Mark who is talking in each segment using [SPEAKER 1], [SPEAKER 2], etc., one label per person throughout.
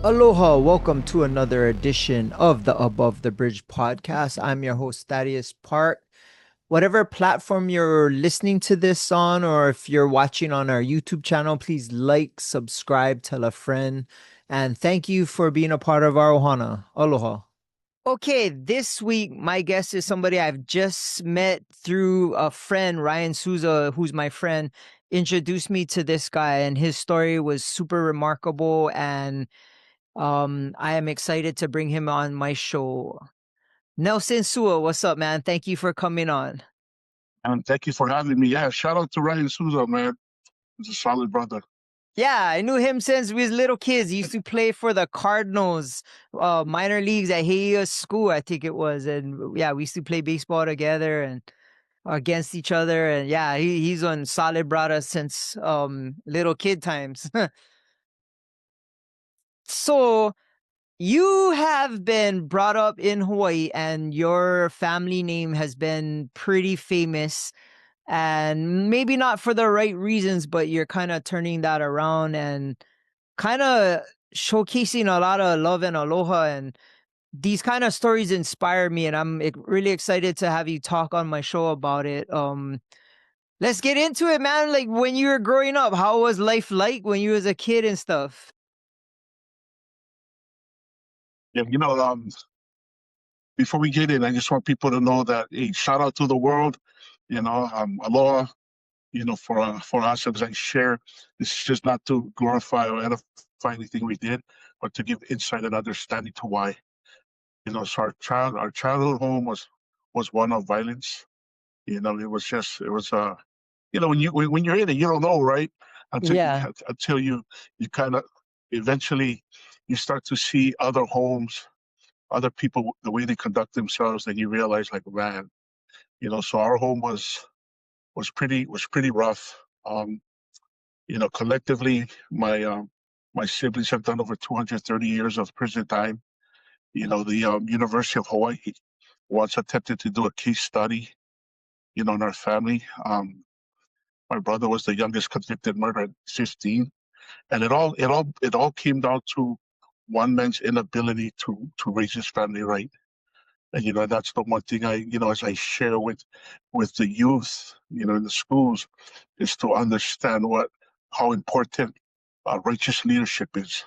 [SPEAKER 1] Aloha, welcome to another edition of the Above the Bridge podcast. I'm your host, Thaddeus Park. Whatever platform you're listening to this on, or if you're watching on our YouTube channel, please like, subscribe, tell a friend, and thank you for being a part of our ohana. Aloha. Okay, this week my guest is somebody I've just met through a friend, Ryan Souza, who's my friend, introduced me to this guy, and his story was super remarkable, and I am excited to bring him on my show. Nelson Sua, what's up, man? Thank you for coming on.
[SPEAKER 2] And thank you for having me. Yeah, shout out to Ryan Souza, man. He's a solid brother.
[SPEAKER 1] Yeah, I knew him since we was little kids. He used to play for the Cardinals, minor leagues at Heia's school, I think it was. And yeah, we used to play baseball together and against each other. And yeah, he's on solid brother since little kid times. So you have been brought up in Hawaii and your family name has been pretty famous, and maybe not for the right reasons, but you're kind of turning that around and kind of showcasing a lot of love and aloha, and these kind of stories inspire me, and I'm really excited to have you talk on my show about it. Let's get into it, man. Like, when you were growing up, how was life like when you was a kid and stuff?
[SPEAKER 2] Yeah, before we get in, I just want people to know that hey, shout out to the world. Aloha. For us as I share, this is just not to glorify or edify anything we did, but to give insight and understanding to why. So our childhood home was one of violence. When you're in it, you don't know, right? Until
[SPEAKER 1] Yeah.
[SPEAKER 2] until you kind of eventually you start to see other homes, other people, the way they conduct themselves, and you realize, like, man, so our home was pretty rough. Um, Collectively, my siblings have done over 230 years of prison time. The University of Hawaii once attempted to do a case study, in our family. My brother was the youngest convicted murderer at 15, and it all came down to one man's inability to raise his family right. And that's the one thing as I share with the youth, in the schools, is to understand how important righteous leadership is.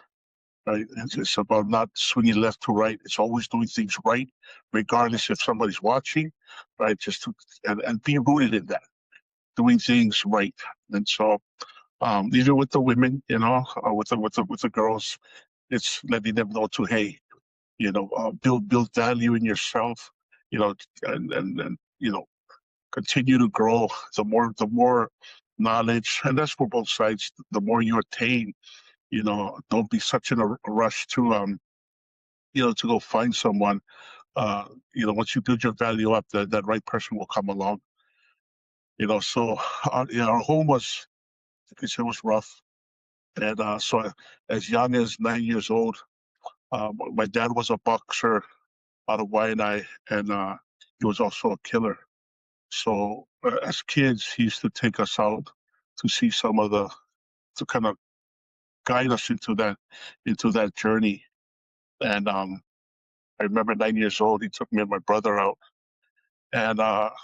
[SPEAKER 2] Right, it's about not swinging left to right. It's always doing things right, regardless if somebody's watching. Right, just to and be rooted in that, doing things right. And so, even with the women, with the girls, it's letting them know to, hey, build value in yourself, you know, and continue to grow. The more knowledge, and that's for both sides. The more you attain, don't be such in a rush to go find someone. Once you build your value up, that right person will come along. So our home was rough. And so as young as 9 years old, my dad was a boxer out of Waianae, and he was also a killer. So as kids, he used to take us out to see to kind of guide us into that journey. And I remember 9 years old, he took me and my brother out, and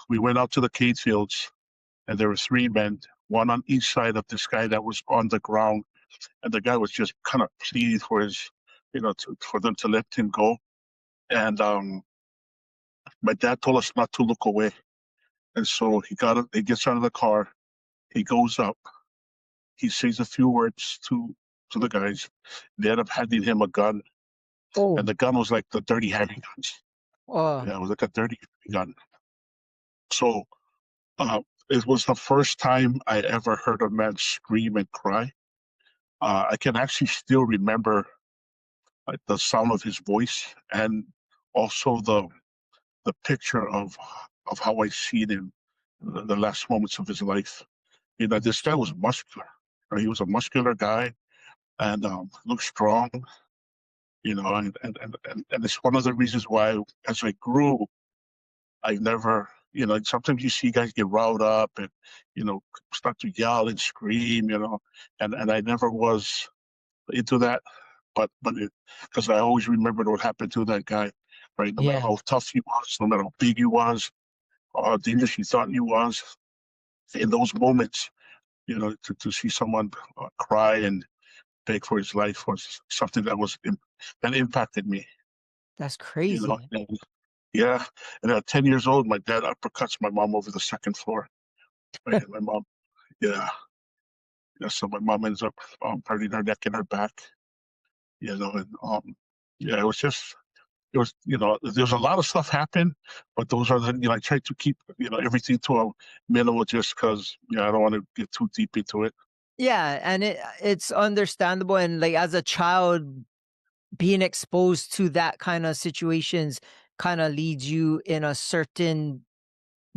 [SPEAKER 2] we went out to the cane fields, and there were three men, one on each side of this guy that was on the ground, and the guy was just kind of pleading for for them to let him go. And my dad told us not to look away. And so he gets out of the car, he goes up, he says a few words to the guys. They end up handing him a gun, and
[SPEAKER 1] Oh.
[SPEAKER 2] the gun was like the dirty Harry guns.
[SPEAKER 1] Oh.
[SPEAKER 2] Yeah, it was like a dirty gun. So uh, it was the first time I ever heard a man scream and cry. I can actually still remember the sound of his voice, and also the picture of how I seen him the last moments of his life. This guy was muscular. Right? He was a muscular guy, and looked strong. And it's one of the reasons why, as I grew, I never, sometimes you see guys get riled up and, you know, start to yell and scream, and I never was into that. but because I always remembered what happened to that guy, right? No matter
[SPEAKER 1] Yeah,
[SPEAKER 2] how tough he was, no matter how big he was, or how dangerous he thought he was, in those moments, to see someone cry and beg for his life was something that impacted me.
[SPEAKER 1] that's
[SPEAKER 2] You know,
[SPEAKER 1] crazy.
[SPEAKER 2] and, yeah. And at 10 years old, my dad uppercuts my mom over the second floor. Right, and my mom, yeah, yeah. So my mom ends up hurting her neck and her back. And yeah, there's a lot of stuff happen, but those are I try to keep everything to a minimal just because I don't want to get too deep into it.
[SPEAKER 1] Yeah, and it's understandable, and, like, as a child, being exposed to that kinda situations kinda leads you in a certain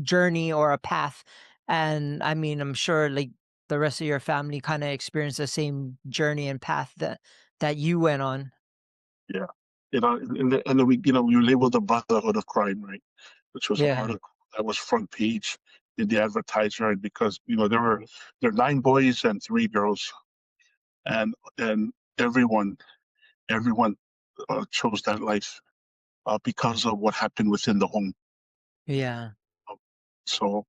[SPEAKER 1] journey or a path, and, I mean, I'm sure, like, the rest of your family kinda experienced the same journey and path that you went on.
[SPEAKER 2] Yeah, and then we labeled the Brotherhood of Crime, right? Which was an
[SPEAKER 1] Yeah,
[SPEAKER 2] article that was front page in the advertiser, right? Because there are 9 boys and 3 girls, and everyone chose that life because of what happened within the home.
[SPEAKER 1] yeah.
[SPEAKER 2] Um, So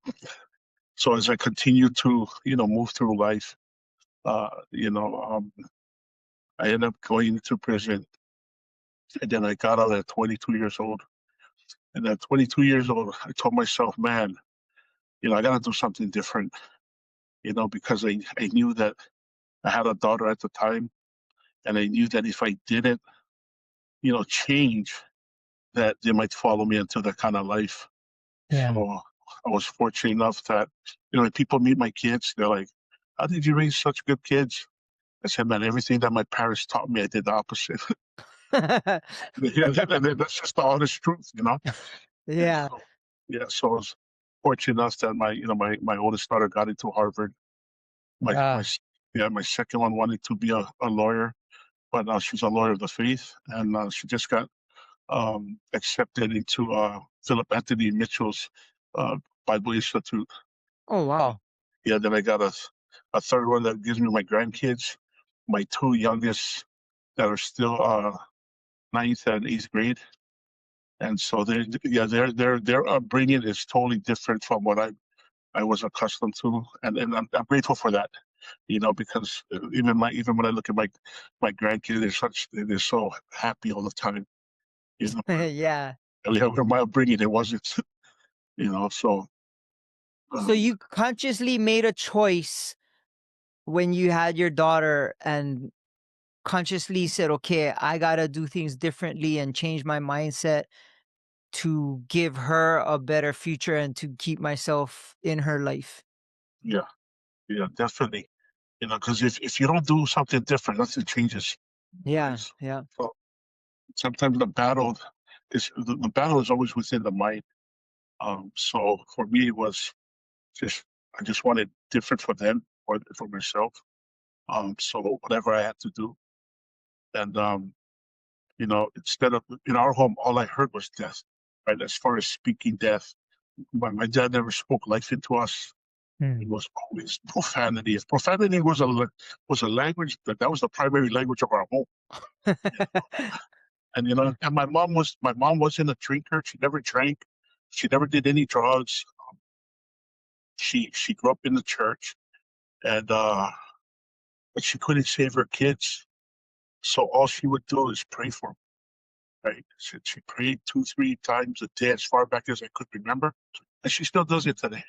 [SPEAKER 2] so as I continue to move through life, I ended up going into prison, and then I got out at 22 years old. And at 22 years old, I told myself, man, I got to do something different, because I knew that I had a daughter at the time, and I knew that if I didn't, change, that they might follow me into that kind of life.
[SPEAKER 1] Yeah.
[SPEAKER 2] So I was fortunate enough that, when people meet my kids, they're like, how did you raise such good kids? I said, man, everything that my parents taught me, I did the opposite. Yeah, and that's just the honest truth.
[SPEAKER 1] Yeah.
[SPEAKER 2] So, yeah, so I was fortunate enough that my oldest daughter got into Harvard. My
[SPEAKER 1] Ah.
[SPEAKER 2] yeah, my second one wanted to be a lawyer, but she's a lawyer of the faith, and she just got accepted into Philip Anthony Mitchell's uh, Bible Institute.
[SPEAKER 1] Oh,
[SPEAKER 2] Uh,
[SPEAKER 1] wow.
[SPEAKER 2] yeah, then I got a third one that gives me my grandkids, my two youngest that are still ninth and eighth grade, and so their upbringing is totally different from what I was accustomed to, and I'm grateful for that. Because even when I look at my grandkids, they're so happy all the time. You know,
[SPEAKER 1] Yeah.
[SPEAKER 2] where my upbringing it wasn't. So
[SPEAKER 1] So
[SPEAKER 2] um,
[SPEAKER 1] you consciously made a choice when you had your daughter and consciously said, "Okay, I gotta do things differently and change my mindset to give her a better future and to keep myself in her life."
[SPEAKER 2] yeah, yeah, definitely. Because if you don't do something different, nothing changes. Right?
[SPEAKER 1] Yeah, yeah.
[SPEAKER 2] So sometimes the battle is always within the mind. So for me, it was just I just wanted different for them or for myself. So whatever I had to do, and instead of in our home, all I heard was death. Right, as far as speaking death, my dad never spoke life into us. It
[SPEAKER 1] Hmm.
[SPEAKER 2] was always profanity. If profanity was a language, that was the primary language of our home. And my mom wasn't a drinker. She never drank. She never did any drugs. She grew up in the church, and but she couldn't save her kids. So all she would do is pray for them. Right? She prayed 2, 3 times a day as far back as I could remember, and she still does it today.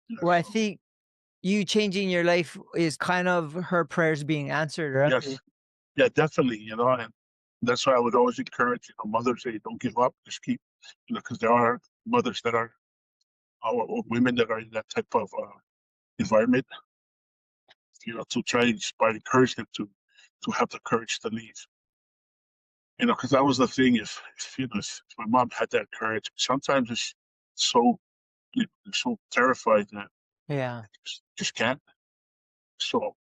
[SPEAKER 2] Yeah,
[SPEAKER 1] Well, I
[SPEAKER 2] so
[SPEAKER 1] think you changing your life is kind of her prayers being answered, right?
[SPEAKER 2] yes, yeah, definitely. And that's why I would always encourage mothers say don't give up, just keep because there are mothers that are or women that are in that type of environment. To try and inspire, encourage them to have the courage to leave. Because that was the thing. If my mom had that courage, sometimes it's so they're so terrified that
[SPEAKER 1] Yeah.
[SPEAKER 2] just can't. So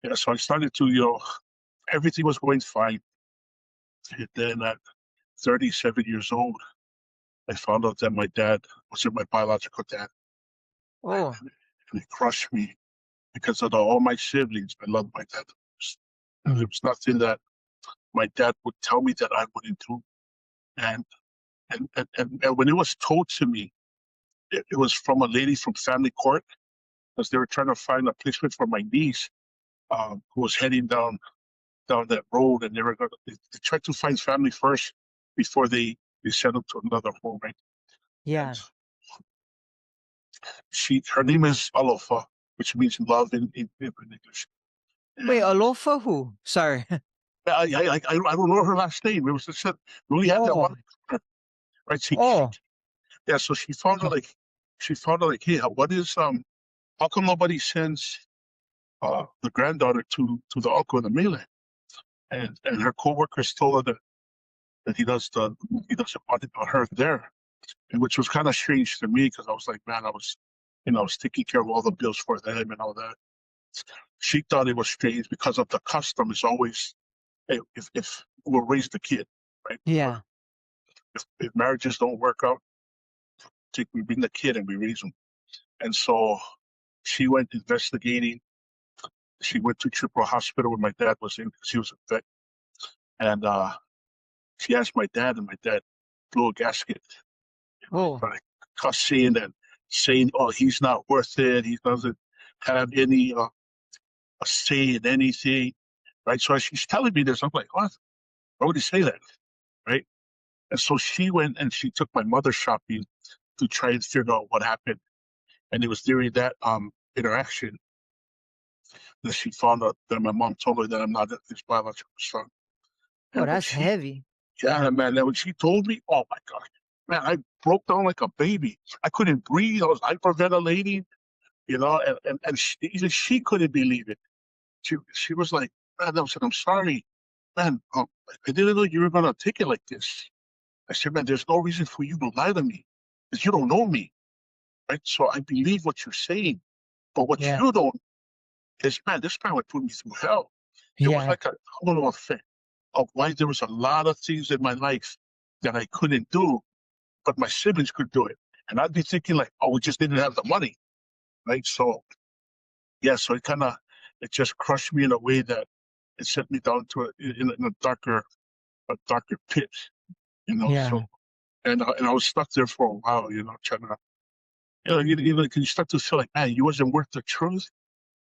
[SPEAKER 2] yeah, so I started to everything was going fine, and then at 37 years old, I found out that my dad wasn't my biological dad,
[SPEAKER 1] Oh,
[SPEAKER 2] and it crushed me because of all my siblings. I loved my dad the most. And there was nothing that my dad would tell me that I wouldn't do. And and when it was told to me, it was from a lady from family court because they were trying to find a placement for my niece who was heading down that road, and they tried to find family first before they sent them to another home, right? And
[SPEAKER 1] Yeah.
[SPEAKER 2] her name is Alofa, which means love in English.
[SPEAKER 1] Wait,
[SPEAKER 2] And
[SPEAKER 1] Alofa who? Sorry.
[SPEAKER 2] I don't know her last name. It was just that we only had that
[SPEAKER 1] Oh,
[SPEAKER 2] one, right?
[SPEAKER 1] oh,
[SPEAKER 2] Yeah, so she found out like, hey, what is how come nobody sends the granddaughter to the uncle in the mainland? And her coworkers told her that he doesn't want her there, and which was kind of strange to me because I was like, man, I was taking care of all the bills for them and all that. She thought it was strange because of the custom is always, hey, if we'll raise the kid, right? Or
[SPEAKER 1] yeah.
[SPEAKER 2] if marriages don't work out, we bring the kid and we raise him. And so she went investigating. She went to Triple Hospital where my dad was in because he was a vet. And she asked my dad, and my dad blew a gasket,
[SPEAKER 1] Oh,
[SPEAKER 2] like cussing and saying, "Oh, he's not worth it. He doesn't have any a say in anything." Right. So as she's telling me this, I'm like, "What? Why would he say that?" Right. And so she went and she took my mother shopping to try and figure out what happened. And it was during that interaction that she found out that my mom told her that I'm not his biological son.
[SPEAKER 1] oh,
[SPEAKER 2] And when
[SPEAKER 1] that's
[SPEAKER 2] she,
[SPEAKER 1] heavy.
[SPEAKER 2] yeah, man, and when she told me, oh my God, man, I broke down like a baby. I couldn't breathe. I was hyperventilating, and even she couldn't believe it. She was like, man, I said, I'm sorry, man. I didn't know you were gonna take it like this. I said, man, there's no reason for you to lie to me because you don't know me, right? So I believe what you're saying, but what
[SPEAKER 1] Yeah.
[SPEAKER 2] you don't is, man, this man would put me through hell. It was
[SPEAKER 1] Yeah.
[SPEAKER 2] like a domino effect of why there was a lot of things in my life that I couldn't do, but my siblings could do it. And I'd be thinking like, oh, we just didn't have the money, right? So yeah, so it just crushed me in a way that it sent me down to in a darker pit, So
[SPEAKER 1] Yeah.
[SPEAKER 2] and I was stuck there for a while, trying to, you start to feel like, man, you wasn't worth the truth,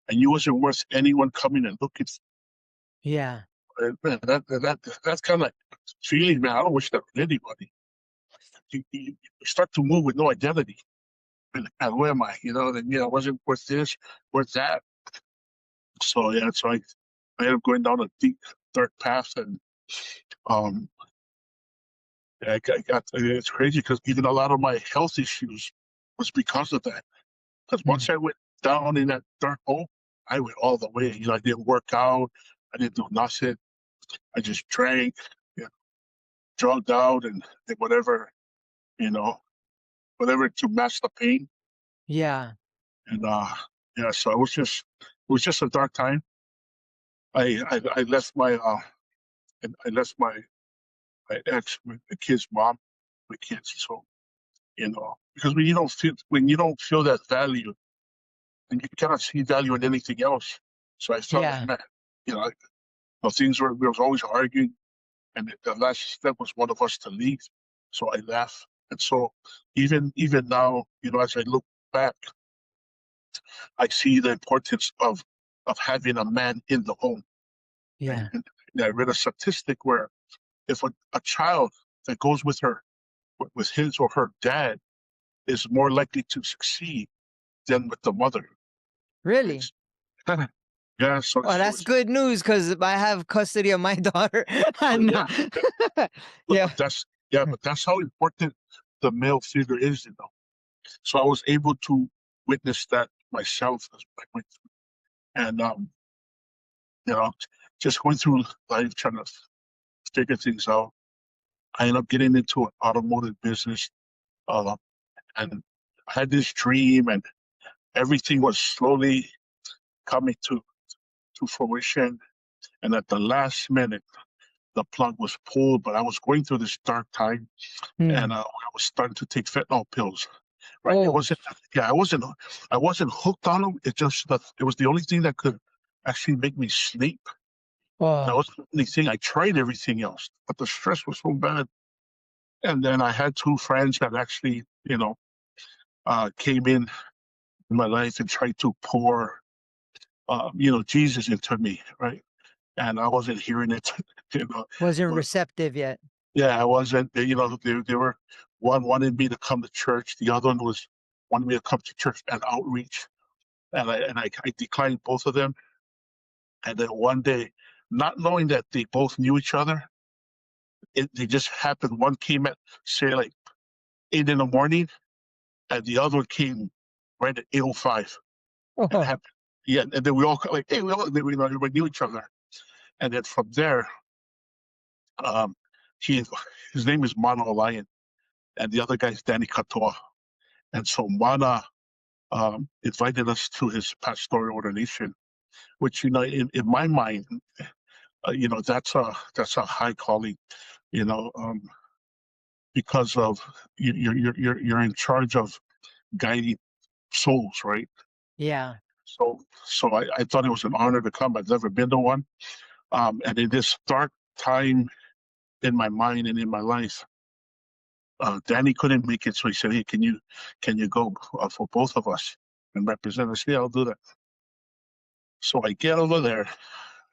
[SPEAKER 2] and you wasn't worth anyone coming and looking.
[SPEAKER 1] Yeah.
[SPEAKER 2] Man, that's kind of like feeling, man. I don't wish that on anybody. You start to move with no identity. And like, where am I? Then I wasn't worth this, worth that. So yeah, I ended up going down a deep, dark path, and um, it's crazy because even a lot of my health issues was because of that. Because
[SPEAKER 1] Mm.
[SPEAKER 2] once I went down in that dark hole, I went all the way. I didn't work out, I didn't do nothing. I just drank, you know, drugged out, and did you know, whatever to mask the pain.
[SPEAKER 1] Yeah.
[SPEAKER 2] And yeah, so it was just a dark time. I left my ex, the kid's mom, the kids. So because when you don't feel that value, and you cannot see value in anything else. So I felt like,
[SPEAKER 1] Yeah.
[SPEAKER 2] man, you know, we was always arguing, and the last step was one of us to leave. So I left, and so even now, as I look back, I see the importance of having a man in the home. And,
[SPEAKER 1] Yeah.
[SPEAKER 2] and I read a statistic where if a child that goes with his or her dad is more likely to succeed than with the mother.
[SPEAKER 1] Really?
[SPEAKER 2] It's, yeah, so
[SPEAKER 1] Oh,
[SPEAKER 2] so
[SPEAKER 1] that's
[SPEAKER 2] it's
[SPEAKER 1] good news because I have custody of my daughter. And
[SPEAKER 2] yeah,
[SPEAKER 1] yeah.
[SPEAKER 2] but that's how important the male figure is. So I was able to witness that myself as I went through, and you know, just going through life trying to figure things out. I ended up getting into an automotive business, uh, and I had this dream, and everything was slowly coming to fruition. And at the last minute, the plug was pulled. But I was going through this dark time,
[SPEAKER 1] Hmm.
[SPEAKER 2] and I was starting to take fentanyl pills. Right? It
[SPEAKER 1] Oh,
[SPEAKER 2] wasn't. Yeah, I wasn't hooked on them. It was the only thing that could actually make me sleep. That
[SPEAKER 1] Oh,
[SPEAKER 2] was the only thing. I tried everything else, but the stress was so bad. And then I had two friends that actually, came in my life and tried to pour, Jesus into me, right? And I wasn't hearing it. you know,
[SPEAKER 1] wasn't
[SPEAKER 2] but
[SPEAKER 1] receptive yet.
[SPEAKER 2] yeah, I wasn't. They were one wanted me to come to church, the other one was wanted me to come to church and outreach, and I declined both of them. And then one day, not knowing that they both knew each other, they just happened. One came at say like 8 in the morning, and the other one came right at 8:05, and
[SPEAKER 1] Oh,
[SPEAKER 2] happened. Yeah, and then we all like, hey, everybody knew each other. And then from there, um, he his name is Mana Lion, and the other guy's Danny Katoa. And so Mana invited us to his pastoral ordination, which in my mind, that's a high calling, you know, because of you're in charge of guiding souls, right?
[SPEAKER 1] yeah.
[SPEAKER 2] So I thought it was an honor to come. I've never been to one, and in this dark time in my mind and in my life, Danny couldn't make it, so he said, "Hey, can you go for both of us and represent us?" Yeah, I'll do that. So I get over there,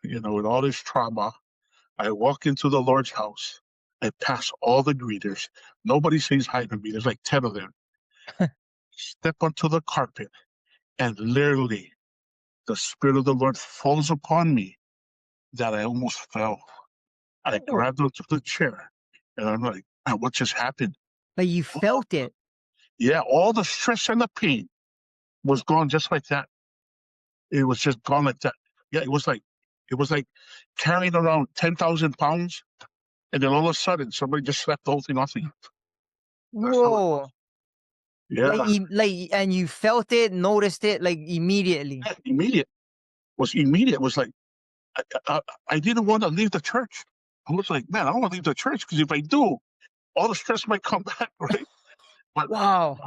[SPEAKER 2] with all this trauma. I walk into the Lord's house. I pass all the greeters. Nobody says hi to me. There's like 10 of them. Step onto the carpet, and literally the Spirit of the Lord falls upon me that I almost fell. I
[SPEAKER 1] Oh,
[SPEAKER 2] grabbed onto the chair, and I'm like, "Man, what just happened?"
[SPEAKER 1] like you
[SPEAKER 2] Oh,
[SPEAKER 1] felt it.
[SPEAKER 2] yeah, all the stress and the pain was gone just like that. It was just gone like that. Yeah, it was like carrying around 10,000 pounds, and then all of a sudden somebody just slapped the whole thing off you. That's how it was.
[SPEAKER 1] Whoa. Like,
[SPEAKER 2] Yeah,
[SPEAKER 1] and you felt it, noticed it, like immediately.
[SPEAKER 2] yeah, immediate. Was immediate. It was like I, I, I didn't want to leave the church. I was like, man, I don't want to leave the church because if I do, all the stress might come back, right? But
[SPEAKER 1] Wow.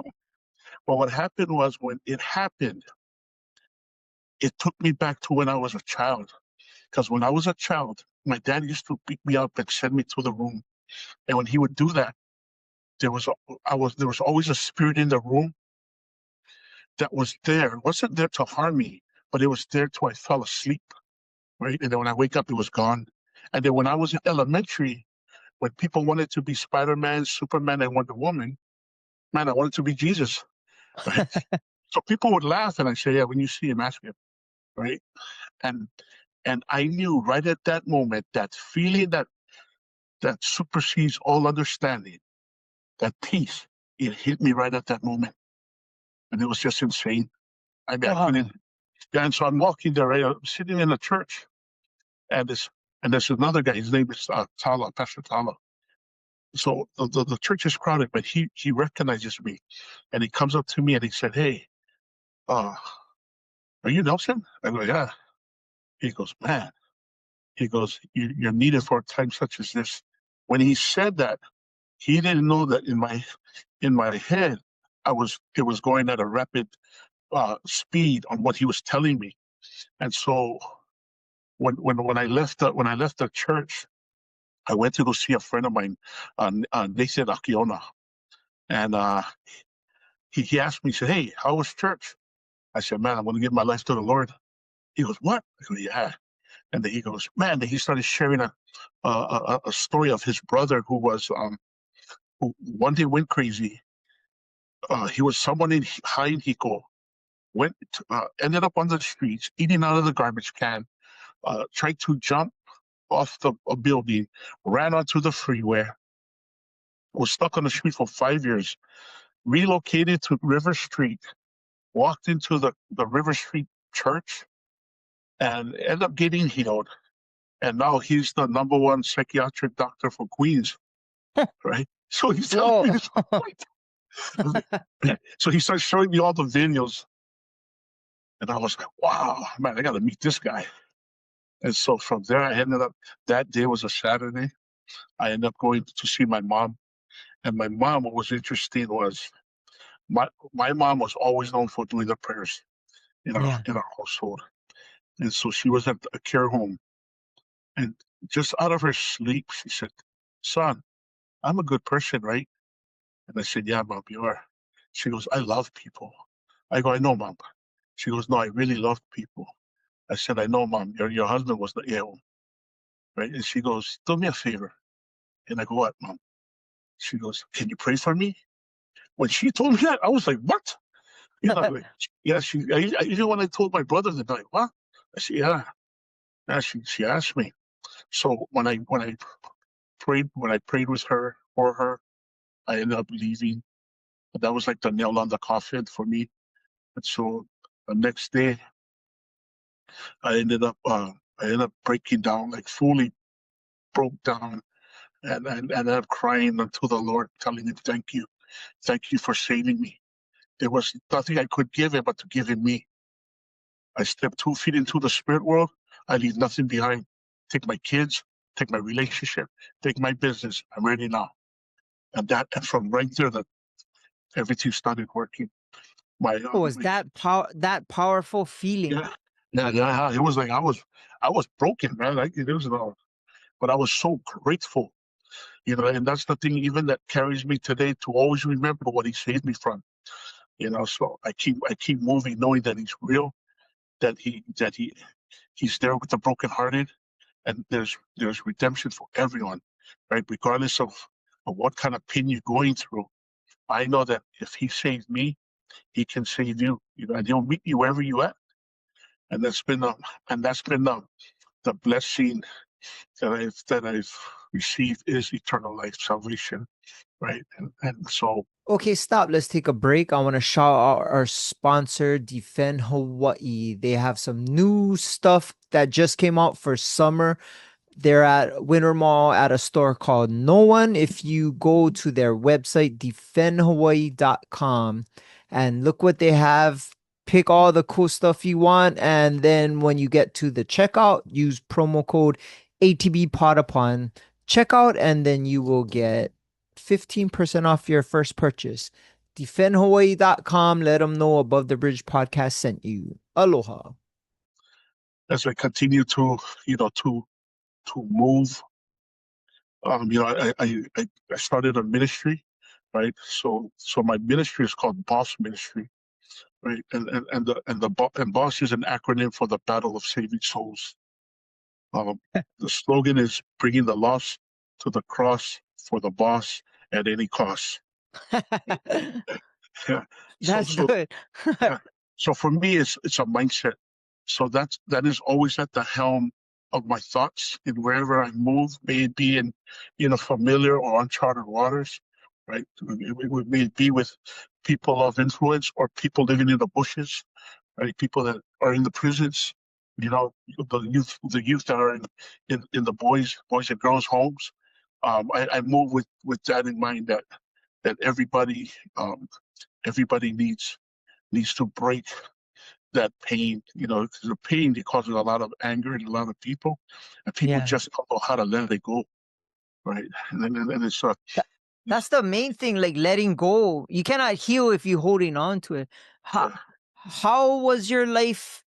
[SPEAKER 2] but what happened was when it happened, it took me back to when I was a child. Because when I was a child, my dad used to beat me up and send me to the room. And when he would do that, there was always a spirit in the room that was there. It wasn't there to harm me, but it was there till I fell asleep, right? And then when I wake up, it was gone. And then when I was in elementary, when people wanted to be Spider-Man, Superman, and Wonder Woman, man, I wanted to be Jesus, right? So people would laugh, and I say, "Yeah, when you see him, ask him," right? And and I knew right at that moment that feeling that supersedes all understanding, that peace, it hit me right at that moment, and it was just insane. I mean, I couldn't.
[SPEAKER 1] Wow.
[SPEAKER 2] Yeah, and so I'm walking there, right? I'm sitting in a church, and there's another guy. His name is Tala, Pastor Tala. So the church is crowded, but he recognizes me, and he comes up to me and he said, "Hey, uh, are you Nelson?" I go, "Yeah." He goes, "Man," he goes, "You're needed for a time such as this." When he said that, he didn't know that in my head, it was going at a rapid speed on what he was telling me. And so when I left the church, I went to go see a friend of mine, Nathan Akiona, and he asked me, he said, "Hey, how was church?" I said, "Man, I'm going to give my life to the Lord." He goes, "What?" I go, "Yeah." And then he goes, "Man," then he started sharing a story of his brother who one day went crazy. He was someone in high in Hiko, ended up on the streets, eating out of the garbage can, tried to jump off a building, ran onto the freeway, was stuck on the street for 5 years, relocated to River Street, walked into the River Street church, and ended up getting healed. And now he's the number one psychiatric doctor for Queens, right? So he's telling me
[SPEAKER 1] Whoa.
[SPEAKER 2] this. So he starts showing me all the videos, and I was like, "Wow, man, I got to meet this guy." And so from there, I ended up. That day was a Saturday. I ended up going to see my mom, and my mom. What was interesting was my mom was always known for doing the prayers in our
[SPEAKER 1] Yeah.
[SPEAKER 2] household, and so she was at a care home, And just out of her sleep, she said, "Son, I'm a good person, right?" And I said, "Yeah, Mom, you are." She goes, "I love people." I go, "I know, Mom." She goes, "No, I really love people." I said, "I know, Mom. Your husband was the ill, right?" And she goes, "Do me a favor." And I go, "What, Mom?" She goes, "Can you pray for me?" When she told me that, I was like, "What?" Like, yeah. Even when I told my brother that night, "What?" I said, "Yeah." Yeah, she asked me. So when I prayed with her for her, I ended up leaving. That was like the nail on the coffin for me. And so the next day, I ended up uh, I ended up breaking down, like fully broke down, and ended up crying unto the Lord, telling him, thank you for saving me. There was nothing I could give him but to give him me. I stepped 2 feet into the spirit world. I leave nothing behind. Take my kids, take my relationship, take my business. I'm ready now. And from right there, that everything started working. My
[SPEAKER 1] Oh, was that powerful feeling?
[SPEAKER 2] yeah, yeah. It was like I was broken, man. Like it was, but I was so grateful, and that's the thing, even that carries me today to always remember what he saved me from. So I keep moving, knowing that he's real, that he's there with the brokenhearted, and there's redemption for everyone, right? Regardless of what kind of pain you're going through. I know that if he saved me, he can save you, and he'll meet you wherever you at. And that's been the blessing that I've received is eternal life, salvation, right? And so
[SPEAKER 1] Okay, stop. Let's take a break. I want to shout out our sponsor, Defend Hawaii. They have some new stuff that just came out for summer. They're at Winter Mall at a store called No One. If you go to their website, defendhawaii.com, and look what they have, pick all the cool stuff you want. And then when you get to the checkout, use promo code ATB Pod upon checkout, and then you will get 15% off your first purchase. Defendhawaii.com. Let them know Above the Bridge podcast sent you. Aloha.
[SPEAKER 2] as I continue to move, I started a ministry, right? So my ministry is called Boss Ministry, right? And Boss is an acronym for the Battle of Saving Souls. Um, the slogan is bringing the lost to the cross for the boss at any cost. Yeah. So
[SPEAKER 1] That's
[SPEAKER 2] so
[SPEAKER 1] good.
[SPEAKER 2] yeah. So for me, it's a mindset. So that is always at the helm of my thoughts, and wherever I move, may it be in familiar or uncharted waters, right? May it be with people of influence or people living in the bushes, right? People that are in the prisons, the youth that are in the boys and girls homes. I move with that in mind, that everybody needs to break that pain. 'Cause the pain, it causes a lot of anger in a lot of people, and people
[SPEAKER 1] Yeah.
[SPEAKER 2] just don't know how to let it go, right? And it's
[SPEAKER 1] That, that's the main thing, like letting go. You cannot heal if you're holding on to it. How
[SPEAKER 2] yeah.
[SPEAKER 1] how was your life?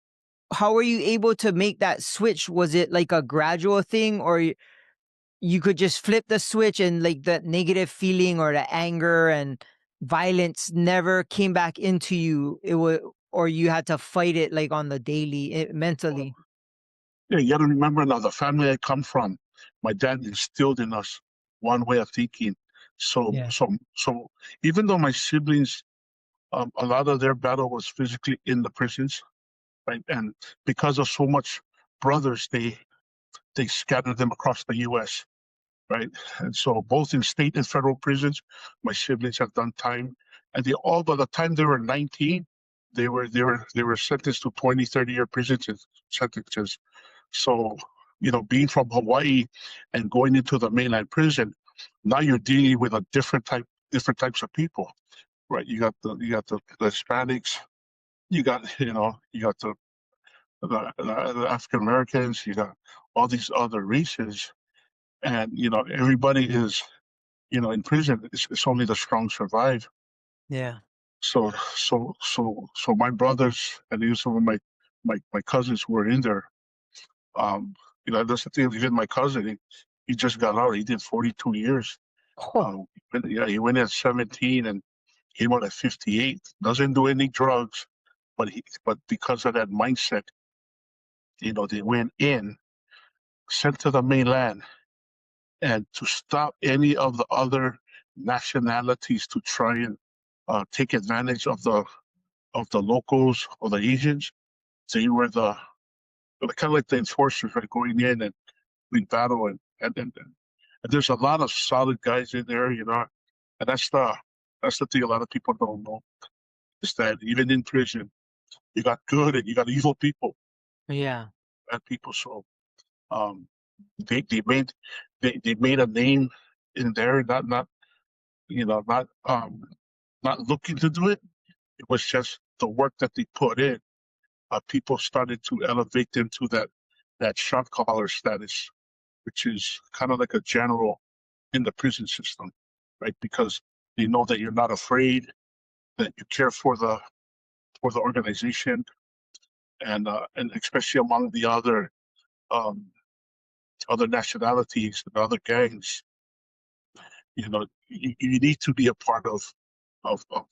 [SPEAKER 1] How were you able to make that switch? Was it like a gradual thing, or you could just flip the switch and like that negative feeling or the anger and violence never came back into you? It was, or you had to fight it like on the daily, mentally.
[SPEAKER 2] Yeah, you got to remember now the family I come from. My dad instilled in us one way of thinking. So,
[SPEAKER 1] Yeah.
[SPEAKER 2] so, so, even though my siblings, a lot of their battle was physically in the prisons, right? And because of so much brothers, they scattered them across the U.S., right? And so, both in state and federal prisons, my siblings have done time, and they all, by the time they were 19, they were sentenced to 20, 30-year prison sentences. So, being from Hawaii and going into the mainland prison, now you're dealing with a different types of people, right? You got the Hispanics, you got the African Americans, you got all these other races, and everybody is in prison. It's only the strong survive.
[SPEAKER 1] Yeah.
[SPEAKER 2] So my brothers and even some of my cousins who were in there. that's the thing. Even my cousin, he just got out. He did 42 years.
[SPEAKER 1] Oh,
[SPEAKER 2] Yeah, he went at 17 and came out at 58. Doesn't do any drugs, but because of that mindset, they went in, sent to the mainland, and to stop any of the other nationalities to try and take advantage of the locals or the Asians. They were kind of like the enforcers, right, going in and we battle and there's a lot of solid guys in there, and that's the thing a lot of people don't know is that even in prison you got good and you got evil people,
[SPEAKER 1] yeah,
[SPEAKER 2] bad people. So um, they made a name in there, not looking to do it. It was just the work that they put in. People started to elevate them to that shot caller status, which is kind of like a general in the prison system, right? Because they know that you're not afraid, that you care for the organization, and especially among the um, other nationalities and other gangs, you need to be a part of of, of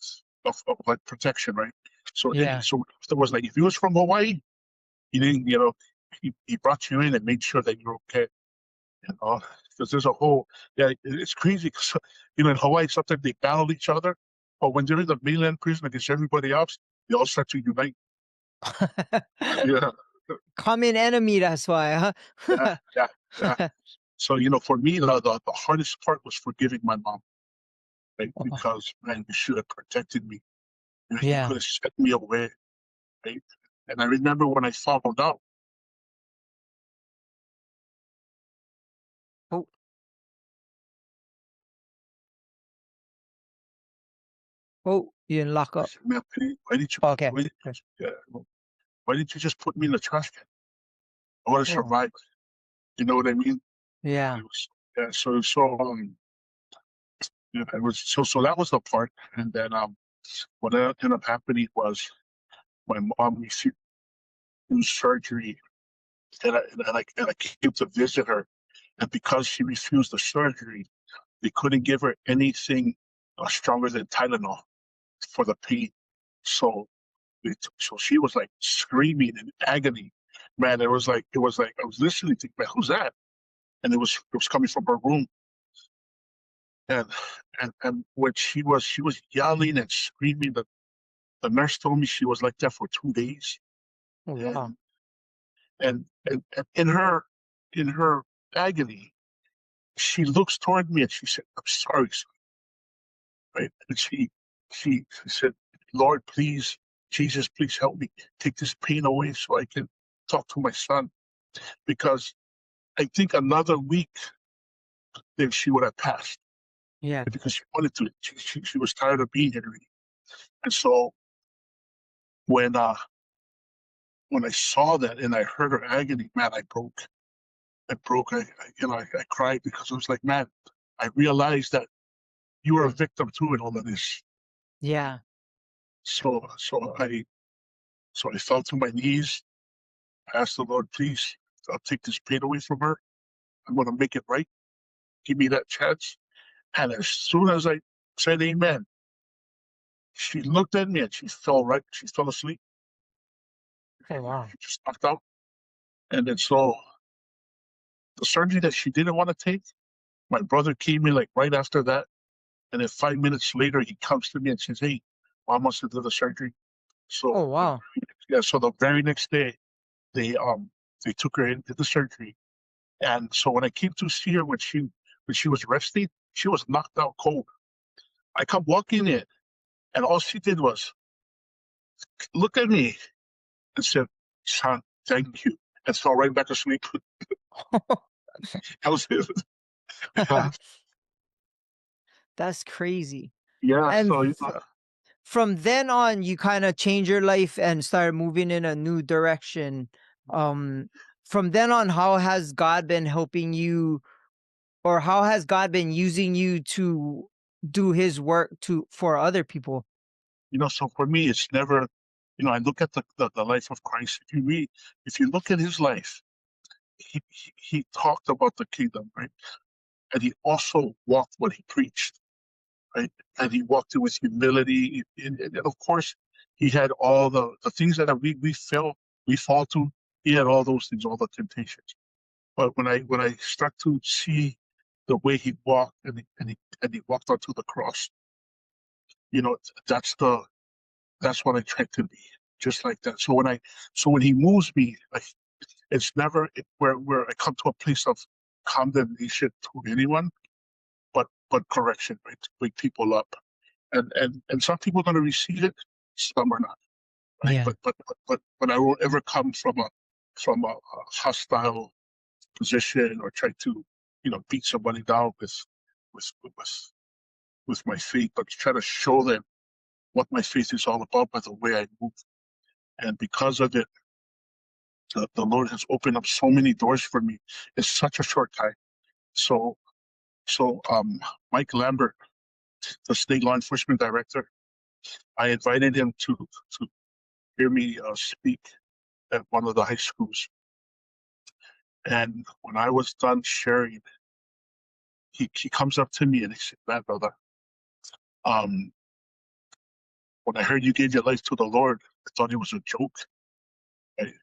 [SPEAKER 2] like protection, right? So
[SPEAKER 1] yeah.
[SPEAKER 2] so there was like if he was from Hawaii, he didn't, he brought you in and made sure that you're okay. Because there's a whole, yeah, it's crazy because, in Hawaii, sometimes they battle each other, but when they're in the mainland prison against everybody else, they all start to unite. Yeah,
[SPEAKER 1] Common enemy, that's why,
[SPEAKER 2] yeah,
[SPEAKER 1] huh?
[SPEAKER 2] yeah, yeah. So, for me, the hardest part was forgiving my mom, right?
[SPEAKER 1] Oh,
[SPEAKER 2] Because, man, you should have protected me. You
[SPEAKER 1] yeah.
[SPEAKER 2] could have set me away, right? And I remember when I found out,
[SPEAKER 1] Oh, oh, you didn't lock
[SPEAKER 2] I
[SPEAKER 1] up.
[SPEAKER 2] said, man, why did you,
[SPEAKER 1] Okay.
[SPEAKER 2] why did
[SPEAKER 1] Okay.
[SPEAKER 2] you, why didn't you just put me in the trash can? I would have
[SPEAKER 1] Oh,
[SPEAKER 2] survived. You know what I mean?
[SPEAKER 1] yeah,
[SPEAKER 2] It was, yeah, yeah, it was so that was the part, and then what ended up happening was my mom refused surgery, and I came to visit her, and because she refused the surgery, they couldn't give her anything stronger than Tylenol for the pain. So so she was like screaming in agony. Man, it was like I was listening to, man, who's that? And it was coming from her room. And and when she was yelling and screaming, the nurse told me she was like that for 2 days.
[SPEAKER 1] oh, wow.
[SPEAKER 2] And and in her agony, she looks toward me and she said, "I'm sorry, son," right? And she said, "Lord, please, Jesus, please help me take this pain away so I can talk to my son." Because I think another week, then she would have passed
[SPEAKER 1] Yeah,
[SPEAKER 2] because she wanted to. She was tired of being here. And so when uh when I saw that and I heard her agony, man, I broke. I broke. I cried because I was like, man, I realized that you were a victim too in all of this.
[SPEAKER 1] yeah.
[SPEAKER 2] So I fell to my knees. I asked the Lord, please, I'll take this pain away from her. I'm going to make it right. Give me that chance. And as soon as I said amen, she looked at me and she fell right. She fell asleep.
[SPEAKER 1] Oh, wow.
[SPEAKER 2] She just knocked out. And then so the surgery that she didn't want to take, my brother came in like right after that. And then 5 minutes later, he comes to me and says, "Hey, mom wants to do the surgery."
[SPEAKER 1] Oh,
[SPEAKER 2] So
[SPEAKER 1] wow.
[SPEAKER 2] the very next day, they they took her into the surgery. And so when I came to see her when she was resting, she was knocked out cold. I come walking in, and all she did was look at me and said, "Son, thank you," and fell right back asleep. That was it. Yeah,
[SPEAKER 1] That's crazy.
[SPEAKER 2] yeah.
[SPEAKER 1] And
[SPEAKER 2] So
[SPEAKER 1] from then on, you kind of change your life and start moving in a new direction. Um, from then on, how has God been helping you, or how has God been using you to do His work for other people?
[SPEAKER 2] so for me, it's never. I look at the life of Christ. If you look at his life, he talked about the kingdom, right? And he also walked what he preached, right? And he walked it with humility. And of course, he had all the things that we fall to. He had all those things, all the temptations. But when I start to see the way he walked and he walked onto the cross, you know, that's the that's what I try to be, just like that. So when he moves me, it's never where I come to a place of condemnation to anyone, but correction, right? To wake people up, and some people are going to receive it, some are not, right?
[SPEAKER 1] Yeah.
[SPEAKER 2] But I won't ever come from a hostile position or try to, beat somebody down with with with my faith, but try to show them what my faith is all about by the way I move. And because of it, the Lord has opened up so many doors for me in such a short time. So so Mike Lambert, the state law enforcement director, I invited him to hear me speak at one of the high schools. And when I was done sharing, he comes up to me and he said, "Man, brother, um, when I heard you gave your life to the Lord, I thought it was a joke." Right?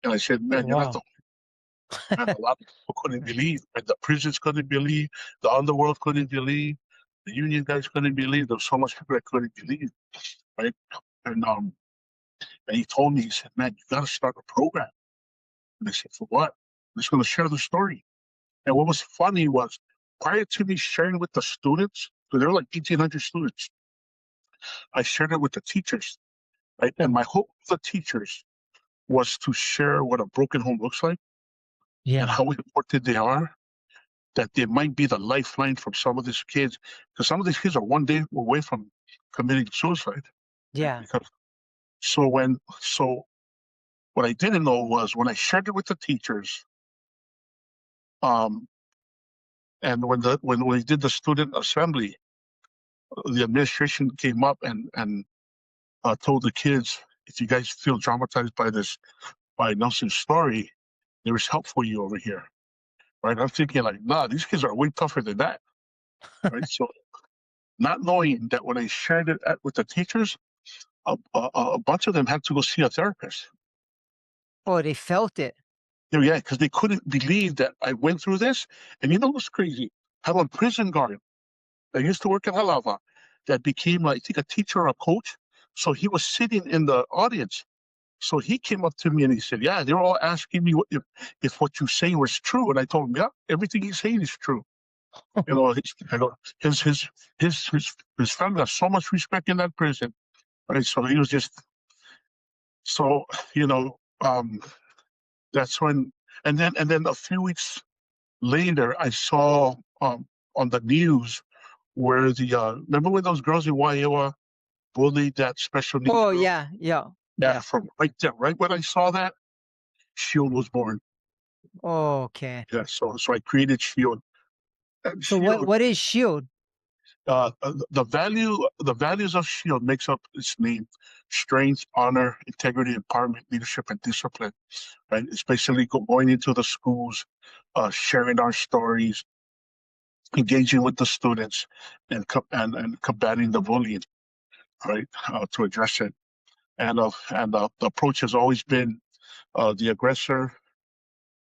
[SPEAKER 2] And I said,
[SPEAKER 1] Oh,
[SPEAKER 2] "Man, you're not the
[SPEAKER 1] wow.
[SPEAKER 2] only man. A lot of people couldn't believe, and the prisons couldn't believe, the underworld couldn't believe, the union guys couldn't believe. There was so much people that couldn't believe, right?" And and he told me, he said, "Man, you got to start a program." And I said, "For what?" "I'm just going to share the story." And what was funny was, prior to me sharing with the students, so there were like 1,800 students, I shared it with the teachers, right? And
[SPEAKER 1] Oh,
[SPEAKER 2] my hope with the teachers was to share what a broken home looks like and
[SPEAKER 1] yeah.
[SPEAKER 2] how important they are, that they might be the lifeline from some of these kids, because some of these kids are one day away from committing suicide, right?
[SPEAKER 1] Yeah.
[SPEAKER 2] Because so what I didn't know was when I shared it with the teachers, um, and when we did the student assembly, the administration came up and told the kids, if you guys feel traumatized by Nelson's story, there is help for you over here, right? I'm thinking like, nah, these kids are way tougher than that, right? So not knowing that when I shared it with the teachers, a bunch of them had to go see a therapist.
[SPEAKER 1] Oh, they felt it.
[SPEAKER 2] Yeah, because they couldn't believe that I went through this. And you know what's crazy? I have a prison guard that used to work in Halava that became, I think, a teacher or a coach. So he was sitting in the audience. So he came up to me and he said, "Yeah, they're all asking me if what you say was true." And I told him, "Yeah, everything he's saying is true." You know, his his his family has so much respect in that prison, right? So he was just so you know. That's when, and then a few weeks later, I saw on the news where the remember when those girls in Waiawa bullied that special needs
[SPEAKER 1] Oh,
[SPEAKER 2] girl?
[SPEAKER 1] yeah. Yeah.
[SPEAKER 2] Yeah,
[SPEAKER 1] Yeah.
[SPEAKER 2] from right there, right when I saw that, Shield was born.
[SPEAKER 1] Okay.
[SPEAKER 2] Yeah, so I created Shield. And
[SPEAKER 1] So what
[SPEAKER 2] Shield,
[SPEAKER 1] what is shield?
[SPEAKER 2] the values of Shield makes up its name: strength, honor, integrity, empowerment, leadership, and discipline. Right? It's basically going into the schools, sharing our stories, engaging with the students, and combating the bullying. Right? To address it, and the approach has always been the aggressor,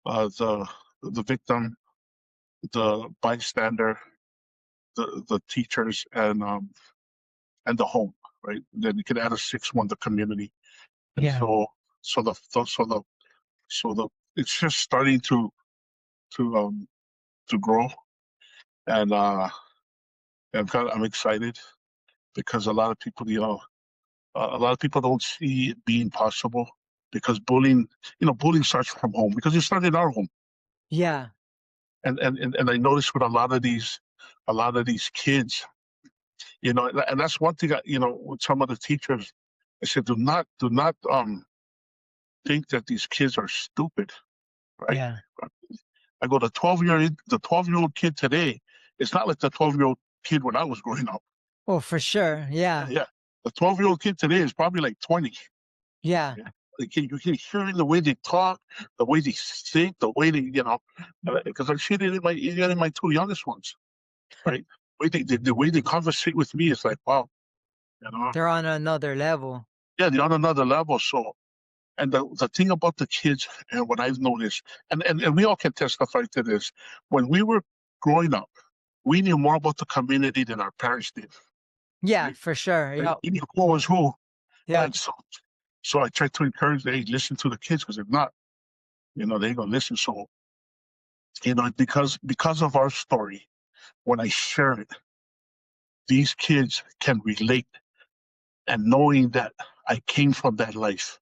[SPEAKER 2] the victim, the bystander, the teachers, and the home, right? Then you can add a sixth one, the community. And
[SPEAKER 1] Yeah.
[SPEAKER 2] so the so the it's just starting to to grow, and I'm excited because a lot of people, a lot of people don't see it being possible because bullying starts from home because it started in our home,
[SPEAKER 1] Yeah.
[SPEAKER 2] and I noticed with a lot of these kids, and that's one thing with some of the teachers, I said, do not think that these kids are stupid, right?
[SPEAKER 1] Yeah.
[SPEAKER 2] I go, the 12-year-old kid today, it's not like the 12-year-old kid when I was growing up.
[SPEAKER 1] Oh, for sure.
[SPEAKER 2] Yeah,
[SPEAKER 1] Yeah.
[SPEAKER 2] yeah. The 12-year-old kid today is probably like 20.
[SPEAKER 1] Yeah.
[SPEAKER 2] Yeah. you can hear in the way they talk, the way they think, the way they, because I see it in my two youngest ones, right? The way they conversate with me is like, wow, you know,
[SPEAKER 1] They're on another level.
[SPEAKER 2] yeah, they're on another level. So, and the thing about the kids and what I've noticed, and we all can testify to this, when we were growing up, we knew more about the community than our parents did,
[SPEAKER 1] Yeah,
[SPEAKER 2] right?
[SPEAKER 1] for sure.
[SPEAKER 2] Right?
[SPEAKER 1] Yep.
[SPEAKER 2] We knew who was who,
[SPEAKER 1] Yep.
[SPEAKER 2] right? So I try to encourage, hey, listen to the kids, because if not, they ain't gonna listen. So, because of our story, when I share it, these kids can relate, and knowing that I came from that life,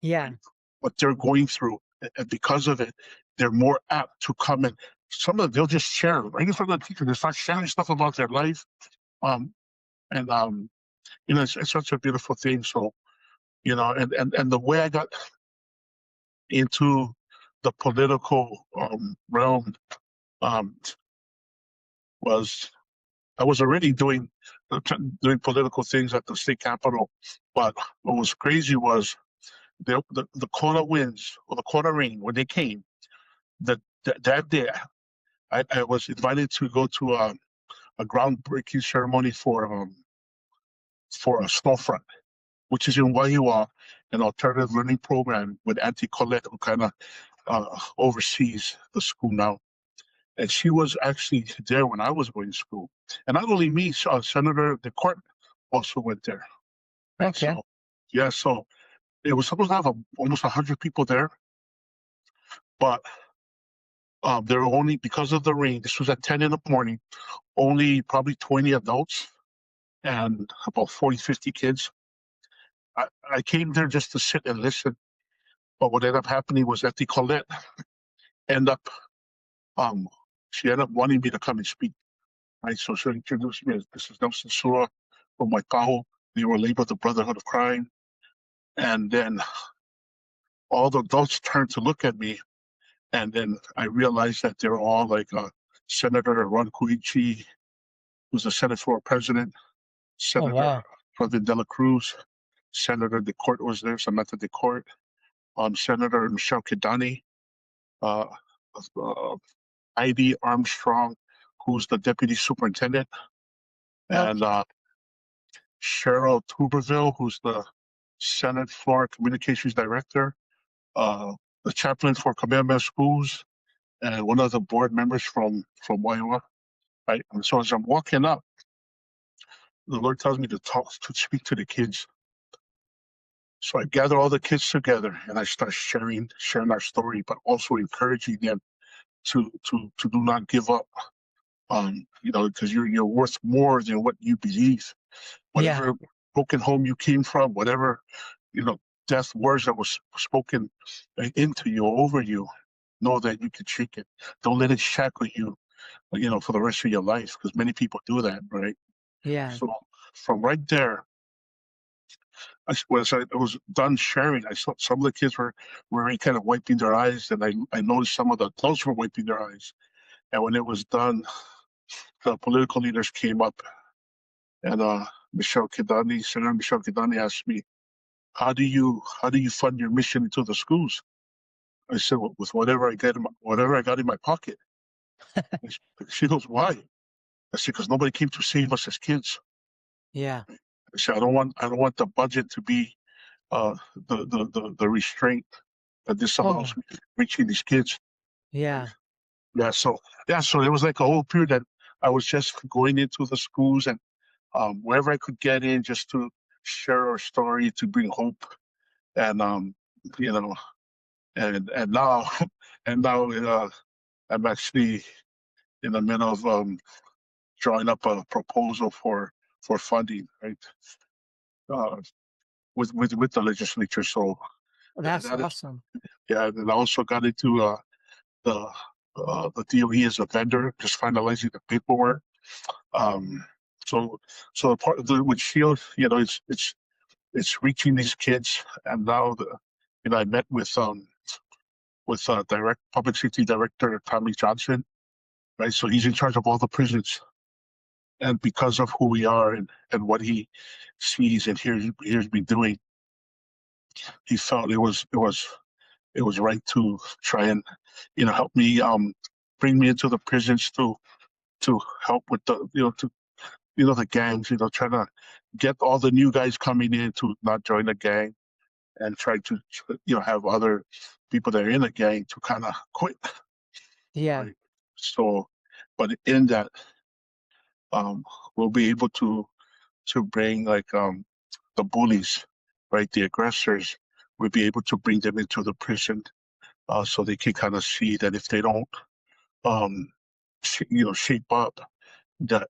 [SPEAKER 1] Yeah.
[SPEAKER 2] right? What they're going through, and because of it, they're more apt to come in. Some of them, they'll just share right in front of the teacher. They start sharing stuff about their life, um, and it's such a beautiful thing. So, and the way I got into the political realm, um, was I was already doing political things at the state capitol, but what was crazy was the quota wins, or the quota rain, when they came, that day I was invited to go to a groundbreaking ceremony for a storefront, which is in Waiua, an alternative learning program with Auntie Colette, who kind of oversees the school now. And she was actually there when I was going to school. And not only me, Senator DeCourt also went there. Right.
[SPEAKER 1] Okay.
[SPEAKER 2] So, yeah, so it was supposed to have almost 100 people there, but there were only, because of the rain, this was at 10 in the morning, only probably 20 adults and about 40, 50 kids. I came there just to sit and listen. But what ended up happening was that the Colette ended up, um, she ended up wanting me to come and speak. Right. So she introduced me as this is Nelson SUA from Waikaho. They were labeled the Brotherhood of Crime. And then all the adults turned to look at me. And then I realized that they're all like Senator Ron Koichi, who's the Senate for President,
[SPEAKER 1] Oh,
[SPEAKER 2] Senator
[SPEAKER 1] wow.
[SPEAKER 2] Frederick De La Cruz, Senator DeCourt was there, Samantha DeCourt, Senator Michelle Kidani, uh, uh, Heidi Armstrong, who's the Deputy Superintendent, and
[SPEAKER 1] Okay.
[SPEAKER 2] Cheryl Tuberville, who's the Senate Floor Communications Director, uh, the chaplain for Kamehameha Schools, and one of the board members from Waiua. Right, and so as I'm walking up, the Lord tells me to speak to the kids. So I gather all the kids together and I start sharing our story, but also encouraging them to do not give up. Because you're worth more than what you believe.
[SPEAKER 1] Yeah.
[SPEAKER 2] Whatever broken home you came from, whatever you know, death words that was spoken into you or over you, know that you can shake it. Don't let it shackle you, for the rest of your life, because many people do that, right?
[SPEAKER 1] Yeah.
[SPEAKER 2] So from right there, as I was done sharing, I saw some of the kids were already kind of wiping their eyes, and I noticed some of the adults were wiping their eyes. And when it was done, the political leaders came up, and Senator Michelle Kidani asked me, how do you fund your mission into the schools? I said, well, with whatever I got in my pocket. She goes, why? I said, because nobody came to save us as kids.
[SPEAKER 1] Yeah.
[SPEAKER 2] I said, I don't want the budget to be the restraint that this allows
[SPEAKER 1] Oh,
[SPEAKER 2] me reaching these kids.
[SPEAKER 1] yeah.
[SPEAKER 2] So it was like a whole period that I was just going into the schools, and wherever I could get in, just to share our story, to bring hope, and you know and now I'm actually in the middle of drawing up a proposal for funding, right? Uh, with the legislature. So
[SPEAKER 1] That's
[SPEAKER 2] that is,
[SPEAKER 1] awesome.
[SPEAKER 2] yeah. And I also got into the the DOE as a vendor, just finalizing the paperwork. Um, so so part of the with Shield, it's reaching these kids, and now I met with direct public safety director Tommy Johnson, right? So he's in charge of all the prisons, and because of who we are and what he sees and hears me doing, he felt it was right to try and help me bring me into the prisons to help with the to the gangs, trying to get all the new guys coming in to not join the gang and try to have other people that are in the gang to kind of quit,
[SPEAKER 1] Yeah.
[SPEAKER 2] right? So, but in that, um, we'll be able to bring like the bullies, right, the aggressors. We'll be able to bring them into the prison, so they can kind of see that if they don't, um, shape up, that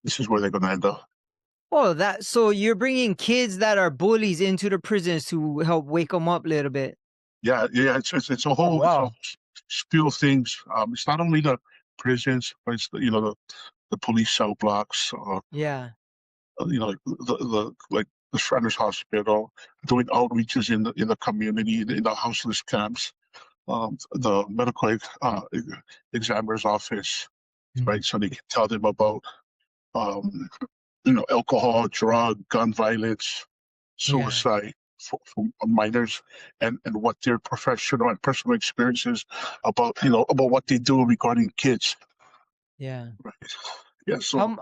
[SPEAKER 2] this is where they're going to end up.
[SPEAKER 1] Oh, that so you're bringing kids that are bullies into the prisons to help wake them up a little bit.
[SPEAKER 2] Yeah, yeah, it's a
[SPEAKER 1] Oh,
[SPEAKER 2] whole
[SPEAKER 1] wow.
[SPEAKER 2] spiel of things. It's not only the prisons, but it's the police cell blocks,
[SPEAKER 1] Yeah.
[SPEAKER 2] like the Shriners Hospital, doing outreaches in the community, in the houseless camps, the medical examiner's office, right? So they can tell them about um, alcohol, drug, gun violence,
[SPEAKER 1] Yeah.
[SPEAKER 2] suicide for minors, and what their professional and personal experiences about what they do regarding kids.
[SPEAKER 1] Yeah.
[SPEAKER 2] Right? Yeah.
[SPEAKER 1] How
[SPEAKER 2] So
[SPEAKER 1] mu-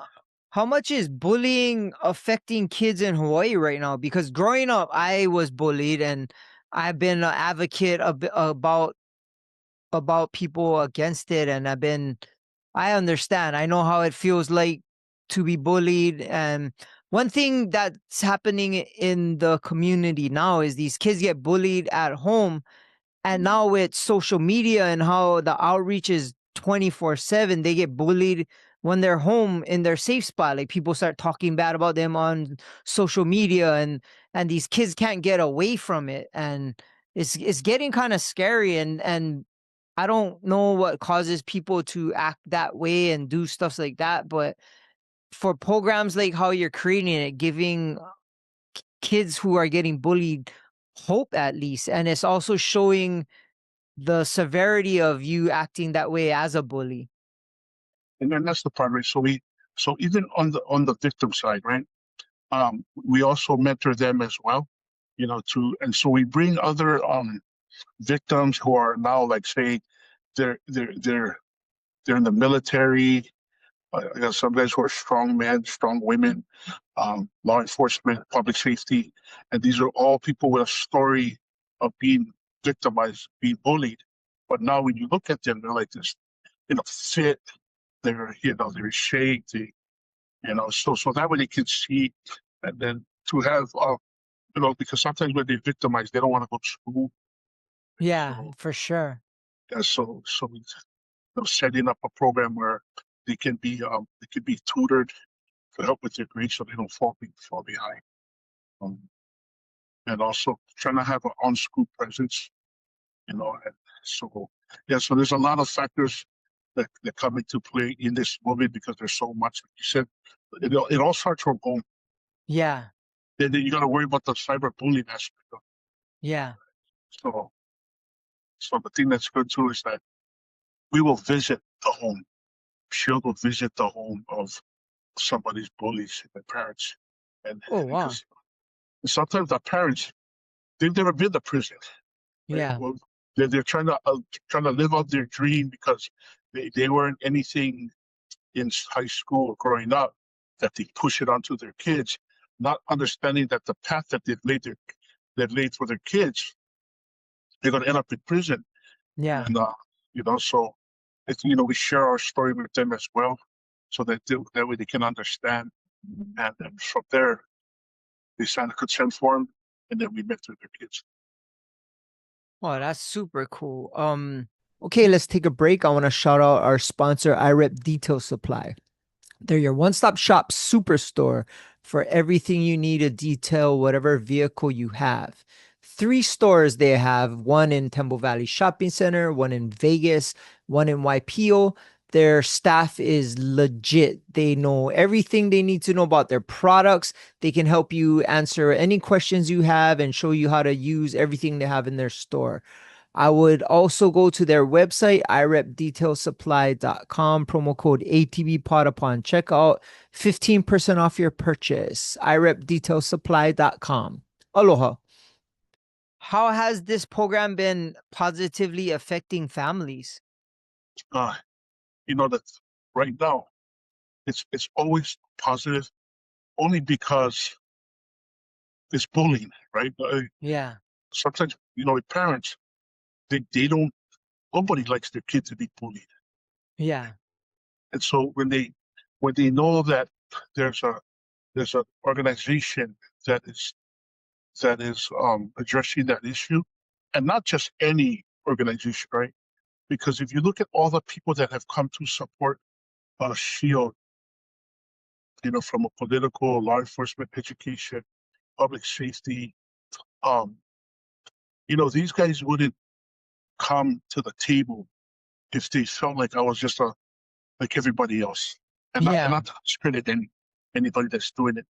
[SPEAKER 1] how much is bullying affecting kids in Hawaii right now? Because growing up, I was bullied, and I've been an advocate about people against it, and I understand. I know how it feels like to be bullied. And one thing that's happening in the community now is these kids get bullied at home, and now with social media and how the outreach is 24/7, they get bullied when they're home in their safe spot. Like people start talking bad about them on social media, and these kids can't get away from it. And it's getting kind of scary. And I don't know what causes people to act that way and do stuff like that, but for programs like how you're creating it, giving kids who are getting bullied hope at least, and it's also showing the severity of you acting that way as a bully.
[SPEAKER 2] and then that's the part, right? So even on the victim side, right? We also mentor them as well, and so we bring other victims who are now, like, say, they're they're in the military. I got some guys who are strong men, strong women, law enforcement, public safety, and these are all people with a story of being victimized, being bullied. But now when you look at them, they're like this, fit. They're in shape. So that way they can see, and then to have, because sometimes when they're victimized, they don't want to go to school.
[SPEAKER 1] Yeah,
[SPEAKER 2] So
[SPEAKER 1] for sure.
[SPEAKER 2] yeah, so we setting up a program where they can be tutored to help with their grades so they don't fall behind. Um, and also trying to have an on-school presence, and so yeah, so there's a lot of factors that come into play in this movie because there's so much. Like you said, it all starts from home.
[SPEAKER 1] Yeah,
[SPEAKER 2] Then you got to worry about the cyberbullying aspect of it.
[SPEAKER 1] yeah.
[SPEAKER 2] So the thing that's good too is that we will visit the home. She'll go visit the home of somebody's bullies, their parents, and
[SPEAKER 1] Oh, wow.
[SPEAKER 2] because sometimes the parents, they've never been to prison, right?
[SPEAKER 1] Yeah,
[SPEAKER 2] Well, they're trying to live out their dream because they weren't anything in high school or growing up that they push it onto their kids, not understanding that the path that they've laid for their kids, they're going to end up in prison.
[SPEAKER 1] yeah.
[SPEAKER 2] And so it's, we share our story with them as well, so that way they can understand, and then from there they sign a consent form, and then we mentor their kids.
[SPEAKER 1] Oh, that's super cool. Okay, let's take a break. I want to shout out our sponsor, iRep Detail Supply. They're your one-stop shop superstore for everything you need to detail whatever vehicle you have. Three stores they have, one in Temple Valley Shopping Center, one in Vegas, one in YPO. Their staff is legit. They know everything they need to know about their products. They can help you answer any questions you have and show you how to use everything they have in their store. I would also go to their website, irepdetailsupply.com, promo code ATBpod upon checkout, 15% off your purchase. irepdetailsupply.com. Aloha. How has this program been positively affecting families?
[SPEAKER 2] Uh, that right now it's always positive only because it's bullying, right?
[SPEAKER 1] Yeah,
[SPEAKER 2] Sometimes with parents, they don't. Nobody likes their kid to be bullied,
[SPEAKER 1] yeah,
[SPEAKER 2] and so when they know that there's a there's an organization that is addressing that issue, and not just any organization, right? Because if you look at all the people that have come to support Shield, from a political, law enforcement, education, public safety, um, these guys wouldn't come to the table if they felt like I was just like everybody else, and
[SPEAKER 1] yeah,
[SPEAKER 2] not to discredit anybody that's doing it,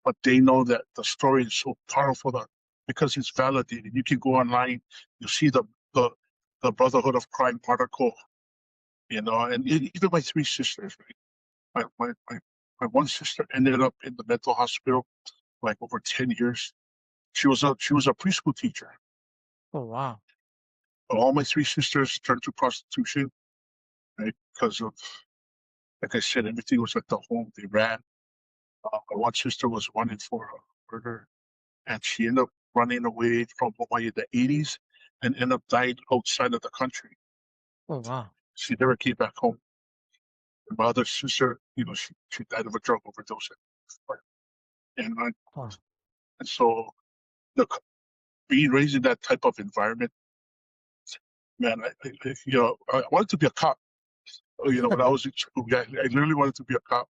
[SPEAKER 2] but they know that the story is so powerful that because it's validated. You can go online, you see the the Brotherhood of Crime article, and even my three sisters, right? My one sister ended up in the mental hospital like over 10 years. She was a preschool teacher.
[SPEAKER 1] oh wow,
[SPEAKER 2] All my three sisters turned to prostitution, right? Because of, like I said, everything was at the home. They ran. My one sister was wanted for murder, and she ended up running away from Hawaii in the 80s and ended up dying outside of the country.
[SPEAKER 1] oh wow,
[SPEAKER 2] She never came back home. And my other sister, she died of a drug overdose. And, I,
[SPEAKER 1] oh.
[SPEAKER 2] and so, look, being raised in that type of environment, man, I wanted to be a cop. When I was in school, I literally wanted to be a cop.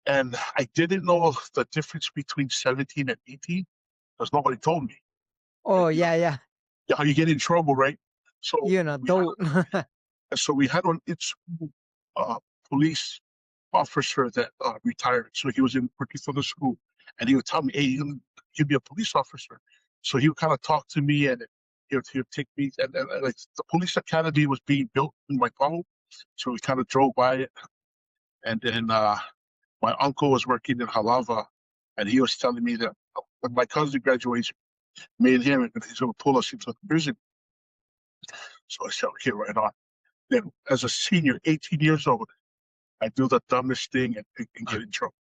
[SPEAKER 2] And I didn't know the difference between 17 and 18 because nobody told me. Right?
[SPEAKER 1] Oh yeah, yeah,
[SPEAKER 2] How you get in trouble, right? So
[SPEAKER 1] you're an
[SPEAKER 2] we had,
[SPEAKER 1] adult.
[SPEAKER 2] we had an uh, police officer that retired. So he was working for the school, and he would tell me, "Hey, you'll be a police officer." So he would kind of talk to me, and he would take me, and like the police academy was being built in my town, so we kind of drove by it, and then my uncle was working in Halava, and he was telling me that when my cousin graduates, me and him, and he's going to pull us into the prison. So I said, okay, right on. Then as a senior, 18 years old, I do the dumbest thing and get in trouble.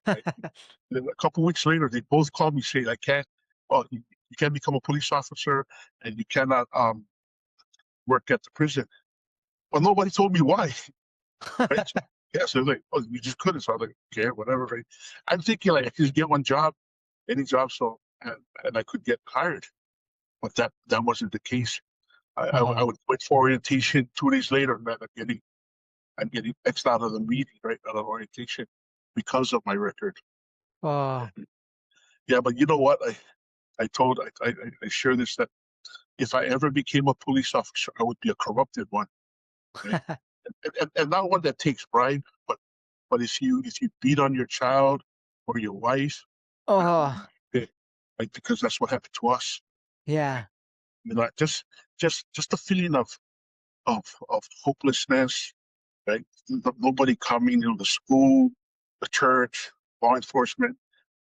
[SPEAKER 2] Right? Then a couple of weeks later, they both called me saying, you can't become a police officer and you cannot work at the prison. Well, nobody told me why. Right? So, yeah, so like, oh, you just couldn't. So I was like, okay, whatever. Right? I'm thinking like I could just get one job, any job, and I could get hired. But that wasn't the case. I
[SPEAKER 1] Oh,
[SPEAKER 2] would quit for orientation 2 days later, man. I'm getting X'd out of the meeting, right, out of orientation because of my record.
[SPEAKER 1] oh,
[SPEAKER 2] Yeah, but you know what? I share this that if I ever became a police officer, I would be a corrupted one, right? And not one that takes bribe, but if you beat on your child or your wife,
[SPEAKER 1] oh,
[SPEAKER 2] eh, right, because that's what happened to us. Right?
[SPEAKER 1] yeah,
[SPEAKER 2] Just the feeling of hopelessness, right? Nobody coming, the school, the church, law enforcement,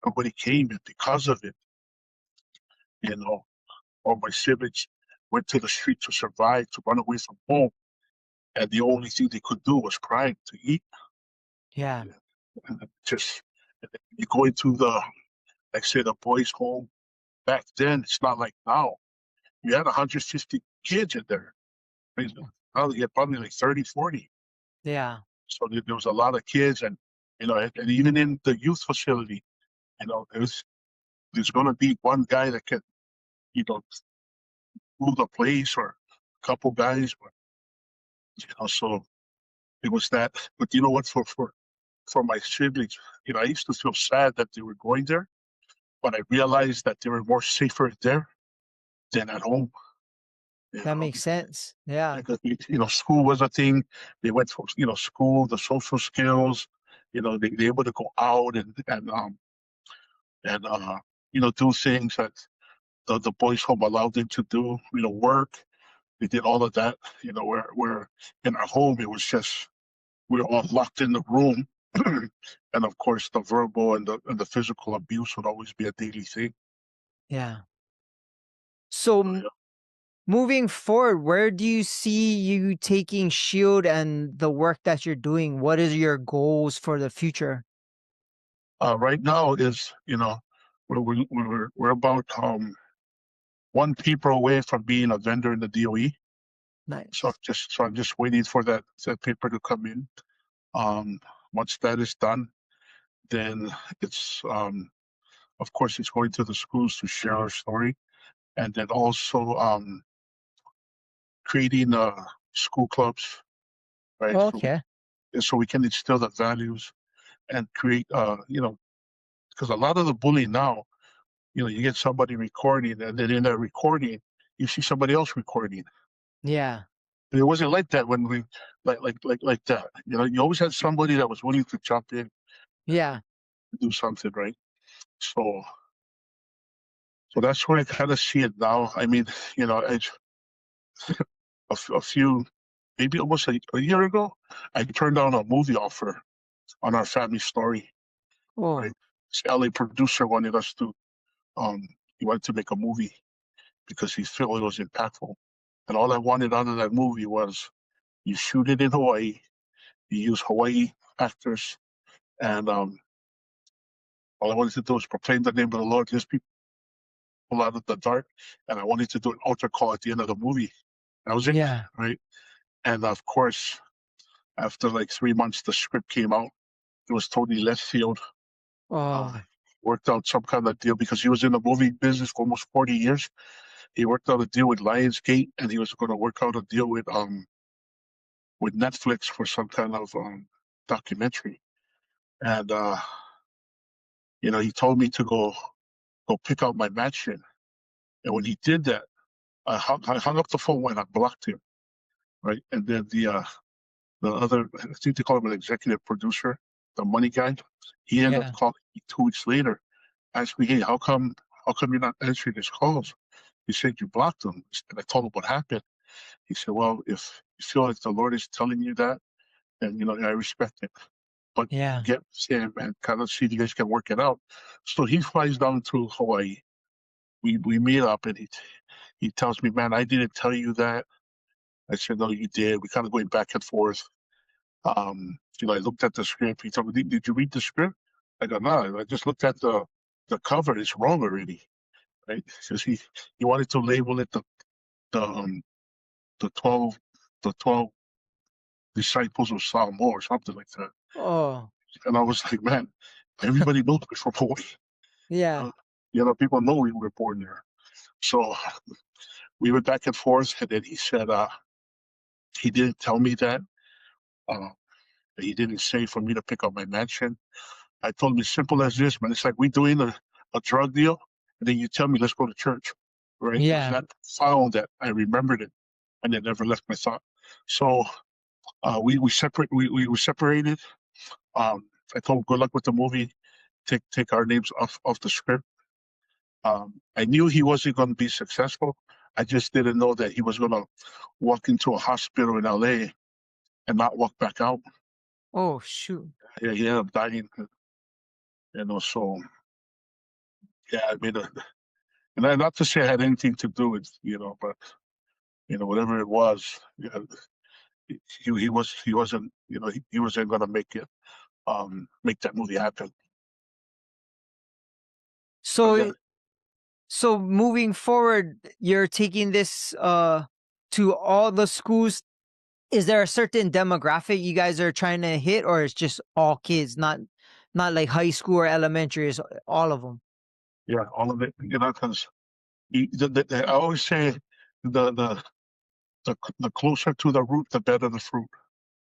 [SPEAKER 2] nobody came, and because of it, you know, all my siblings went to the street to survive, to run away from home, and the only thing they could do was cry to eat.
[SPEAKER 1] yeah,
[SPEAKER 2] And just you go into like say the boys' home back then. It's not like now. You had 150 kids in there. Right? Now you had probably like 30, 40.
[SPEAKER 1] yeah,
[SPEAKER 2] So there was a lot of kids, and even in the youth facility, there's going to be one guy that can, you know, rule the place or a couple guys, but so it was that. But you know what? For my siblings, I used to feel sad that they were going there, but I realized that they were more safer there than at home. You
[SPEAKER 1] that
[SPEAKER 2] know,
[SPEAKER 1] makes sense. Yeah,
[SPEAKER 2] because school was a thing. They went for school, the social skills. They able to go out and do things that the boys' home allowed them to do. Work. They did all of that. Where in our home it was just we were all locked in the room, and of course the verbal and the physical abuse would always be a daily thing.
[SPEAKER 1] yeah. So
[SPEAKER 2] Yeah.
[SPEAKER 1] moving forward, where do you see you taking Shield and the work that you're doing? What is your goals for the future?
[SPEAKER 2] Right now is, we're about one paper away from being a vendor in the DOE.
[SPEAKER 1] Nice.
[SPEAKER 2] So I'm just waiting for that paper to come in. Um, Once that is done, then it's of course it's going to the schools to share our story, and then also creating school clubs, right?
[SPEAKER 1] Okay.
[SPEAKER 2] So we can instill the values and create because a lot of the bullying now, you get somebody recording, and then in that recording, you see somebody else recording.
[SPEAKER 1] Yeah.
[SPEAKER 2] And it wasn't like that when we like that. You always had somebody that was willing to jump in
[SPEAKER 1] Yeah.
[SPEAKER 2] and do something, right? So so that's where I kind of see it now. I mean, it's a few, maybe almost a year ago, I turned down a movie offer on our family story, right?
[SPEAKER 1] Oh,
[SPEAKER 2] This LA producer wanted us to, um, he wanted to make a movie because he felt it was impactful. And all I wanted out of that movie was you shoot it in Hawaii, you use Hawaii actors, and all I wanted to do was proclaim the name of the Lord, just people out of the dark. And I wanted to do an altar call at the end of the movie. That was it,
[SPEAKER 1] yeah.
[SPEAKER 2] right? And of course, after like 3 months, the script came out. It was totally left field.
[SPEAKER 1] Oh,
[SPEAKER 2] Worked out some kind of deal because he was in the movie business for almost 40 years. He worked out a deal with Lionsgate, and he was going to work out a deal with Netflix for some kind of documentary. And he told me to go pick out my mansion. And when he did that, I hung up the phone and I blocked him, right? And then the other, I think they call him an executive producer, the money guy, he ended up
[SPEAKER 1] yeah.
[SPEAKER 2] calling me 2 weeks later, asked me, "Hey, how come you're not answering his calls?" He said, "You blocked him." And I told him what happened. He said, "Well, if you feel like the Lord is telling you that, then I respect it. But
[SPEAKER 1] Yeah.
[SPEAKER 2] get him and kind of see if you guys can work it out." So he flies down to Hawaii. We meet up, and he tells me, "Man, I didn't tell you that." I said, "No, you did." We kind of going back and forth. I looked at the script. He told me, "Did you read the script?" I go, "No, I just looked at the cover. It's wrong already." Right? Because he wanted to label it the um the 12 the 12 disciples of Solomon or something like that.
[SPEAKER 1] Oh,
[SPEAKER 2] And I was like, man, everybody knows we're from Hawaii.
[SPEAKER 1] yeah.
[SPEAKER 2] Uh, People know we were born there. So we went back and forth, and then he said he didn't tell me that. Uh, he didn't say for me to pick up my mansion. I told him, as simple as this, man. It's like we doing a drug deal, and then you tell me, let's go to church, right? It was
[SPEAKER 1] Yeah.
[SPEAKER 2] that foul that I remembered it, and it never left my thought. So we were separated. I told him, good luck with the movie. Take our names off the script. I knew he wasn't going to be successful. I just didn't know that he was going to walk into a hospital in LA and not walk back out.
[SPEAKER 1] Oh, shoot.
[SPEAKER 2] Yeah, he ended up dying. So yeah, I mean, and not to say I had anything to do with, but whatever it was, yeah, he wasn't, he wasn't going to make that movie happen. But yeah,
[SPEAKER 1] So, so moving forward, you're taking this to all the schools. Is there a certain demographic you guys are trying to hit, or it's just all kids, not like high school or elementary, is all of them?
[SPEAKER 2] yeah, all of it, because I always say the the the closer to the root, the better the fruit.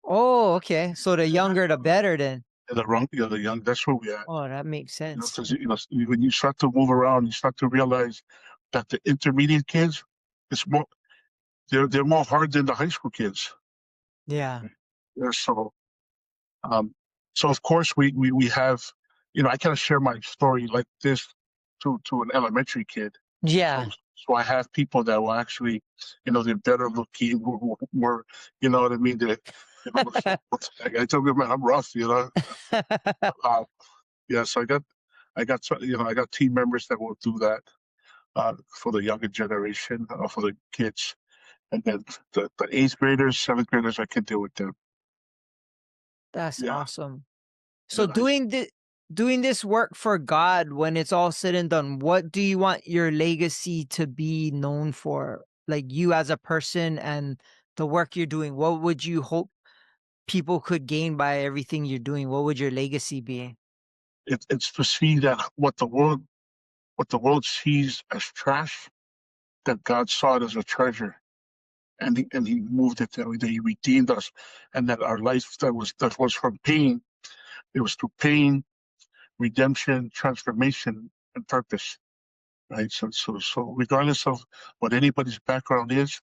[SPEAKER 1] Oh, okay. So the younger the better then.
[SPEAKER 2] And the young, that's where we at.
[SPEAKER 1] Oh, that makes sense.
[SPEAKER 2] Because when you start to move around, you start to realize that the intermediate kids, it's more they're more hard than the high school kids.
[SPEAKER 1] Yeah.
[SPEAKER 2] Yeah, um, so of course we have, I can't share my story like this to an elementary kid. So
[SPEAKER 1] Yeah.
[SPEAKER 2] so I have people that will actually, they're better looking, more, you know what I mean? They, I tell them, man, I'm rough, Uh, yeah, so I got I got team members that will do that. for the younger generation, for the kids. And then the eighth graders, seventh graders, I can deal with them.
[SPEAKER 1] That's
[SPEAKER 2] Yeah.
[SPEAKER 1] awesome. So
[SPEAKER 2] And I,
[SPEAKER 1] doing this work for God, when it's all said and done, what do you want your legacy to be known for? Like you as a person and the work you're doing, what would you hope people could gain by everything you're doing? What would your legacy be?
[SPEAKER 2] it's to see that what the world sees as trash, that God saw it as a treasure, and He moved it that He redeemed us, and that our life that was from pain, it was through pain, redemption, transformation, and purpose. Right. So regardless of what anybody's background is,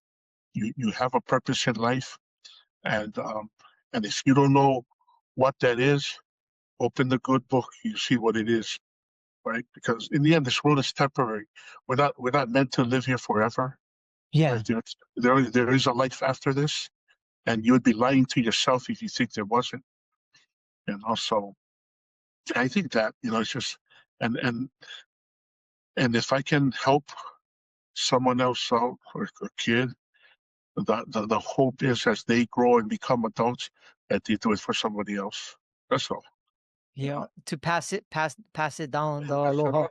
[SPEAKER 2] you have a purpose in life, and if you don't know what that is, open the good book. You see what it is, right? Because in the end, this world is temporary. We're not meant to live here forever,
[SPEAKER 1] Yeah.
[SPEAKER 2] right? There is a life after this, and you would be lying to yourself if you think there wasn't. And also, I think that it's just and and and if I can help someone else out, or a kid, the hope is as they grow and become adults that they do it for somebody else. That's all. You
[SPEAKER 1] Yeah.
[SPEAKER 2] know,
[SPEAKER 1] To pass it down, the
[SPEAKER 2] pass it
[SPEAKER 1] aloha.
[SPEAKER 2] on.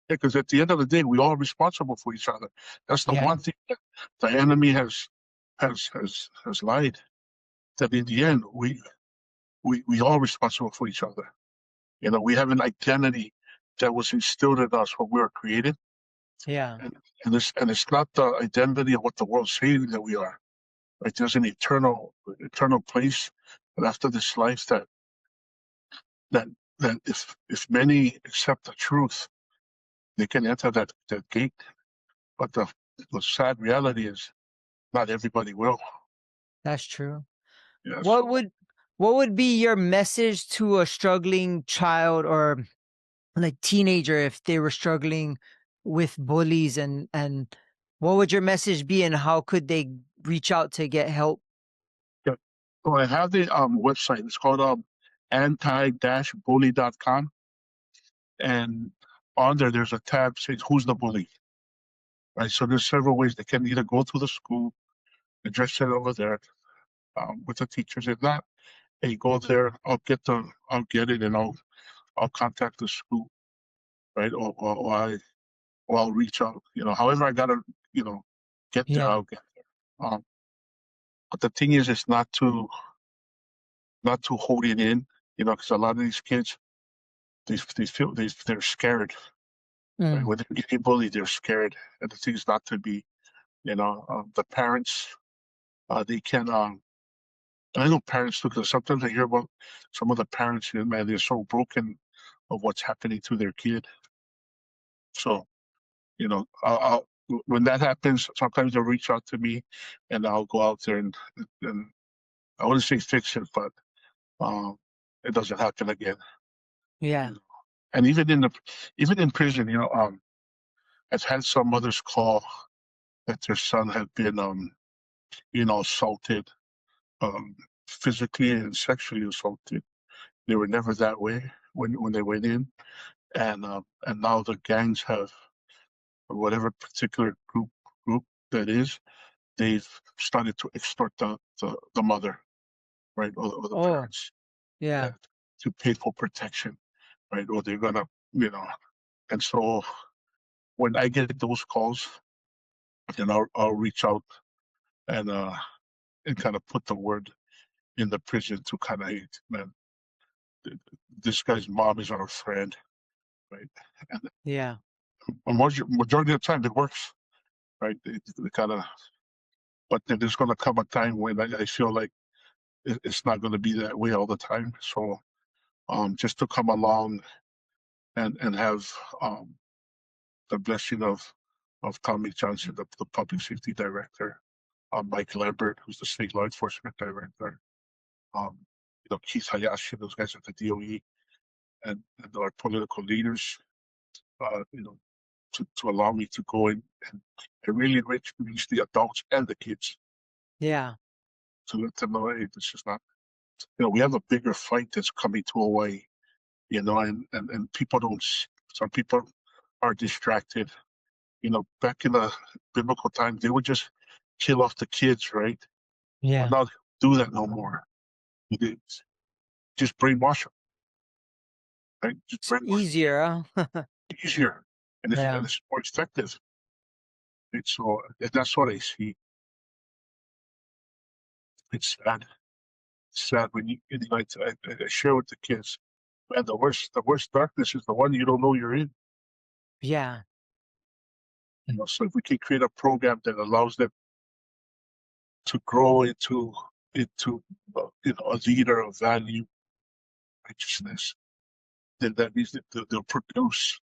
[SPEAKER 2] Yeah, because at the end of the day, we all responsible for each other. That's the
[SPEAKER 1] Yeah.
[SPEAKER 2] one thing that the enemy has lied. That in the end, we all responsible for each other. We have an identity that was instilled in us when we were created,
[SPEAKER 1] Yeah.
[SPEAKER 2] and it's not the identity of what the world says that we are. Right? There's an eternal place, and after this life, that that if many accept the truth, they can enter that gate. But the sad reality is not everybody will.
[SPEAKER 1] That's true.
[SPEAKER 2] Yeah.
[SPEAKER 1] What would what would be your message to a struggling child or like teenager if they were struggling with bullies and what would your message be and how could they reach out to get help?
[SPEAKER 2] Yeah. So I have the website. It's called anti-bully.com, and on there's a tab says who's the bully. Right. So there's several ways they can either go to the school, address it over there with the teachers. If not, hey, go there. I'll get it, and I'll contact the school, right? Or I'll reach out. However I gotta, you know, get there.
[SPEAKER 1] Yeah.
[SPEAKER 2] I'll get there. But the thing is, it's not to hold it in. Because a lot of these kids, they feel they're scared. Right?
[SPEAKER 1] Mm,
[SPEAKER 2] When they're getting bullied, they're scared, and the thing is not to be. The parents, they can. And I know parents too, because sometimes I hear about some of the parents. Man, they're so broken of what's happening to their kid. So when that happens, sometimes they'll reach out to me, and I'll go out there and I wouldn't say fix it, but um, it doesn't happen again.
[SPEAKER 1] yeah.
[SPEAKER 2] You know. And even in prison, I've had some mothers call that their son had been assaulted, um, physically and sexually assaulted. They were never that way when they went in, and now the gangs have, or whatever particular group that is, they've started to extort the mother, right, or the
[SPEAKER 1] Oh,
[SPEAKER 2] parents,
[SPEAKER 1] yeah.
[SPEAKER 2] yeah, to pay for protection, right, or they're gonna, you know, and so when I get those calls, then I'll reach out and kind of put the word in the prison to kind of, hey, man, this guy's mom is our friend, right, and
[SPEAKER 1] Yeah.
[SPEAKER 2] majority of the time it works, right, they kind of, but then there's gonna come a time when I feel like it's not going to be that way all the time. So just to come along and have the blessing of Tommy Johnson, the public safety director, Mike Lambert, who's the state law enforcement director, um, Keith Hayashi, those guys at the DOE, and our political leaders, to allow me to go in and really reach the adults and the kids
[SPEAKER 1] Yeah.
[SPEAKER 2] to let them know, hey, this is not, we have a bigger fight that's coming to Hawaii, and people don't, some people are distracted, back in the biblical times, they would just kill off the kids, right? But
[SPEAKER 1] Yeah.
[SPEAKER 2] now they don't do that no more. They just brainwash them, right? Just
[SPEAKER 1] It's
[SPEAKER 2] brainwash
[SPEAKER 1] easier, huh?
[SPEAKER 2] them. Easier, and it's, and
[SPEAKER 1] Yeah.
[SPEAKER 2] it's more effective. Right? So that's what I see. It's sad. It's sad when I share with the kids, man, the worst darkness is the one you don't know you're in.
[SPEAKER 1] Yeah.
[SPEAKER 2] So if we can create a program that allows them to grow into a leader of value, righteousness, then that means that they'll produce,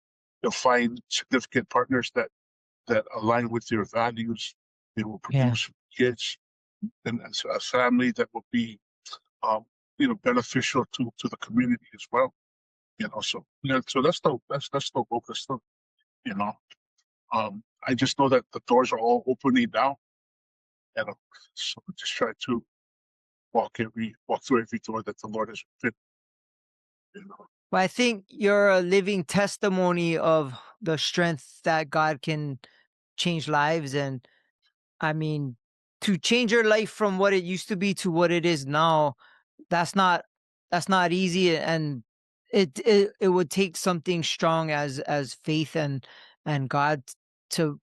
[SPEAKER 2] they'll find significant partners that align with their values. They will
[SPEAKER 1] Yeah.
[SPEAKER 2] produce kids and a family that will be um, beneficial to the community as well. So yeah, so that's the focus. You know, I just know that the doors are all opening now, and so I just try to walk through every door that the Lord has opened. You know,
[SPEAKER 1] But I think you're a living testimony of the strength that God can change lives. And I mean, to change your life from what it used to be to what it is now, that's not that's not easy. And it would take something strong as faith and God to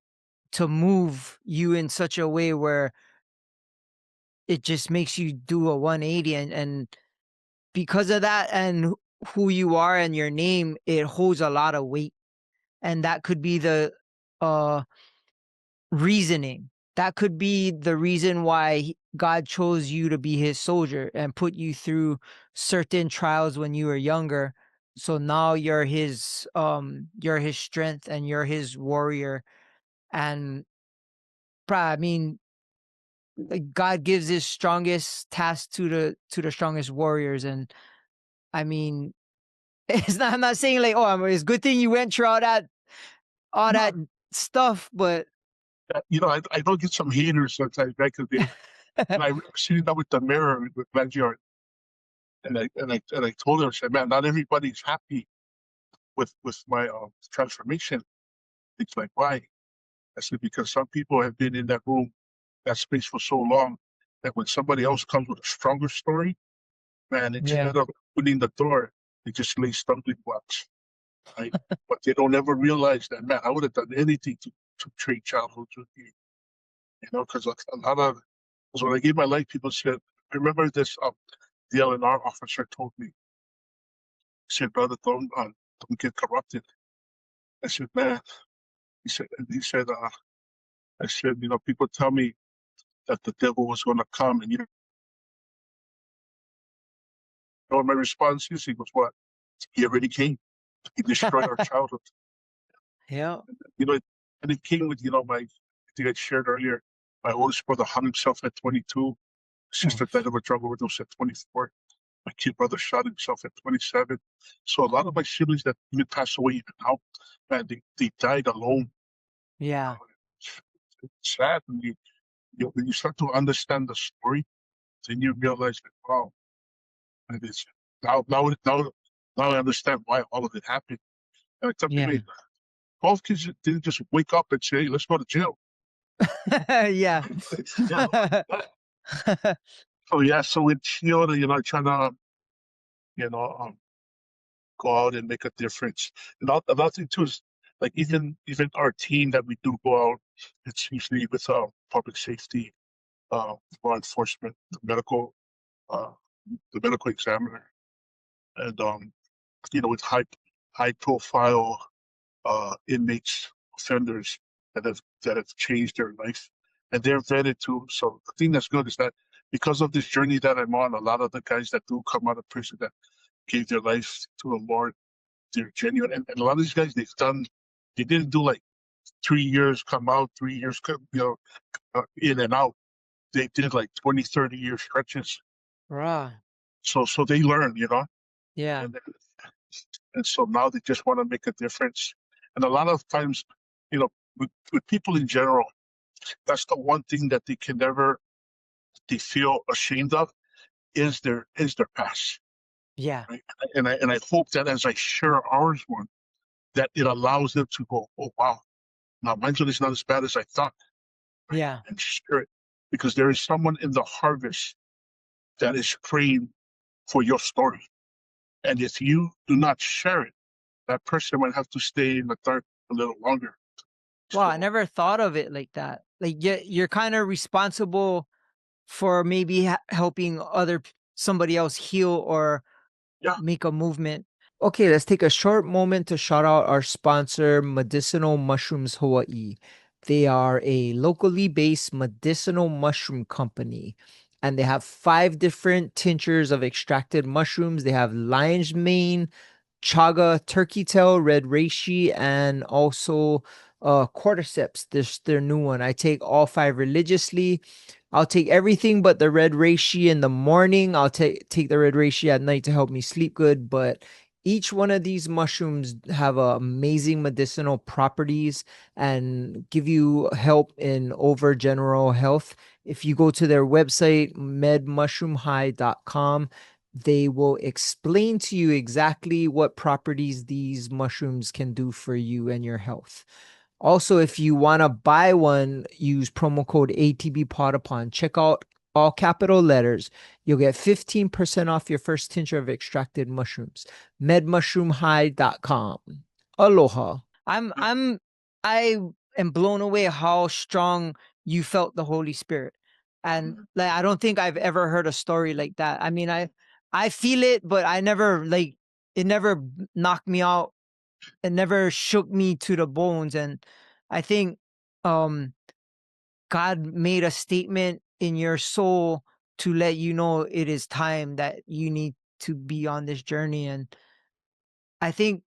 [SPEAKER 1] to move you in such a way where it just makes you do a 180. And because of that and who you are and your name, it holds a lot of weight. And that could be the uh reasoning. That could be the reason why God chose you to be his soldier and put you through certain trials when you were younger. So now you're his strength and you're his warrior. And I mean, like, God gives his strongest task to the strongest warriors. And I mean, it's not, I'm not saying like, oh, it's a good thing you went through all
[SPEAKER 2] no,
[SPEAKER 1] that stuff, but
[SPEAKER 2] I don't get some haters sometimes, right? Because and I remember sitting down with the mirror with Benji, and I told her, I said, man, not everybody's happy with my transformation. It's like, why? I said, because some people have been in that room, that space for so long that when somebody else comes with a stronger story, man,
[SPEAKER 1] yeah.
[SPEAKER 2] instead of opening the door, they just lay stumbling blocks, right? But they don't ever realize that, man, I would have done anything to trade childhood with you, because a lot of, because when I gave my life, people said, I remember this, the LNR officer told me, he said, brother, don't get corrupted. I said, man, I said, people tell me that the devil was going to come, and my response is, he goes, what? He already came. He destroyed our childhood.
[SPEAKER 1] Yeah.
[SPEAKER 2] You know, and it came with, I think I shared earlier, my oldest brother hung himself at 22.
[SPEAKER 1] Oh,
[SPEAKER 2] Sister died of a drug overdose at 24. My kid brother shot himself at 27. So a lot of my siblings that even passed away even now, man, they died alone.
[SPEAKER 1] yeah.
[SPEAKER 2] It's sad when you start to understand the story, then you realize that, wow, it is now I understand why all of it happened. And I tell people,
[SPEAKER 1] Yeah.
[SPEAKER 2] hey, 12 kids didn't just wake up and say, hey, let's go to jail.
[SPEAKER 1] Yeah.
[SPEAKER 2] Yeah. So yeah, so it's trying to you know um, go out and make a difference. And another thing too is like even our team that we do go out, it's usually with public safety, law enforcement, uh, the medical examiner, and with high profile inmates, offenders that have changed their life, and they're vetted too. So the thing that's good is that because of this journey that I'm on, a lot of the guys that do come out of prison that gave their life to the Lord, they're genuine, and a lot of these guys they didn't do like 3 years come out, 3 years come, in and out. They did like 20, 30 year stretches.
[SPEAKER 1] Raw.
[SPEAKER 2] So they learn,
[SPEAKER 1] Yeah.
[SPEAKER 2] and and so now they just want to make a difference. And a lot of times, with people in general, that's the one thing that they feel ashamed of is their past,
[SPEAKER 1] Yeah.
[SPEAKER 2] right? And I hope that as I share ours one, that it allows them to go, oh wow, Now, mindfulness is not as bad as I thought, right?
[SPEAKER 1] Yeah.
[SPEAKER 2] And share it because there is someone in the harvest that is praying for your story. And if you do not share it, that person might have to stay in the dark a little longer.
[SPEAKER 1] Wow, I
[SPEAKER 2] So,
[SPEAKER 1] never thought of it like that. Like you're kind of responsible for maybe helping somebody else heal or
[SPEAKER 2] yeah.
[SPEAKER 1] make a movement. Okay, let's take a short moment to shout out our sponsor, Medicinal Mushrooms Hawaii. They are a locally based medicinal mushroom company, and they have 5 different tinctures of extracted mushrooms. They have lion's mane, chaga, turkey tail, red reishi, and also cordyceps. This their new one. I take all 5 religiously. I'll take everything but the red reishi in the morning. I'll take the red reishi at night to help me sleep good. But each one of these mushrooms have amazing medicinal properties and give you help in over general health. If you go to their website, medmushroomhigh.com, they will explain to you exactly what properties these mushrooms can do for you and your health. Also, if you want to buy one, use promo code ATB Pod upon checkout, all capital letters. You'll get 15% off your first tincture of extracted mushrooms. Medmushroomhigh.com. Aloha. I am blown away how strong you felt the Holy Spirit. And like I don't think I've ever heard a story like that. I mean, I feel it, but I never like it never knocked me out. It never shook me to the bones. And I think um God made a statement in your soul to let you know it is time that you need to be on this journey. And I think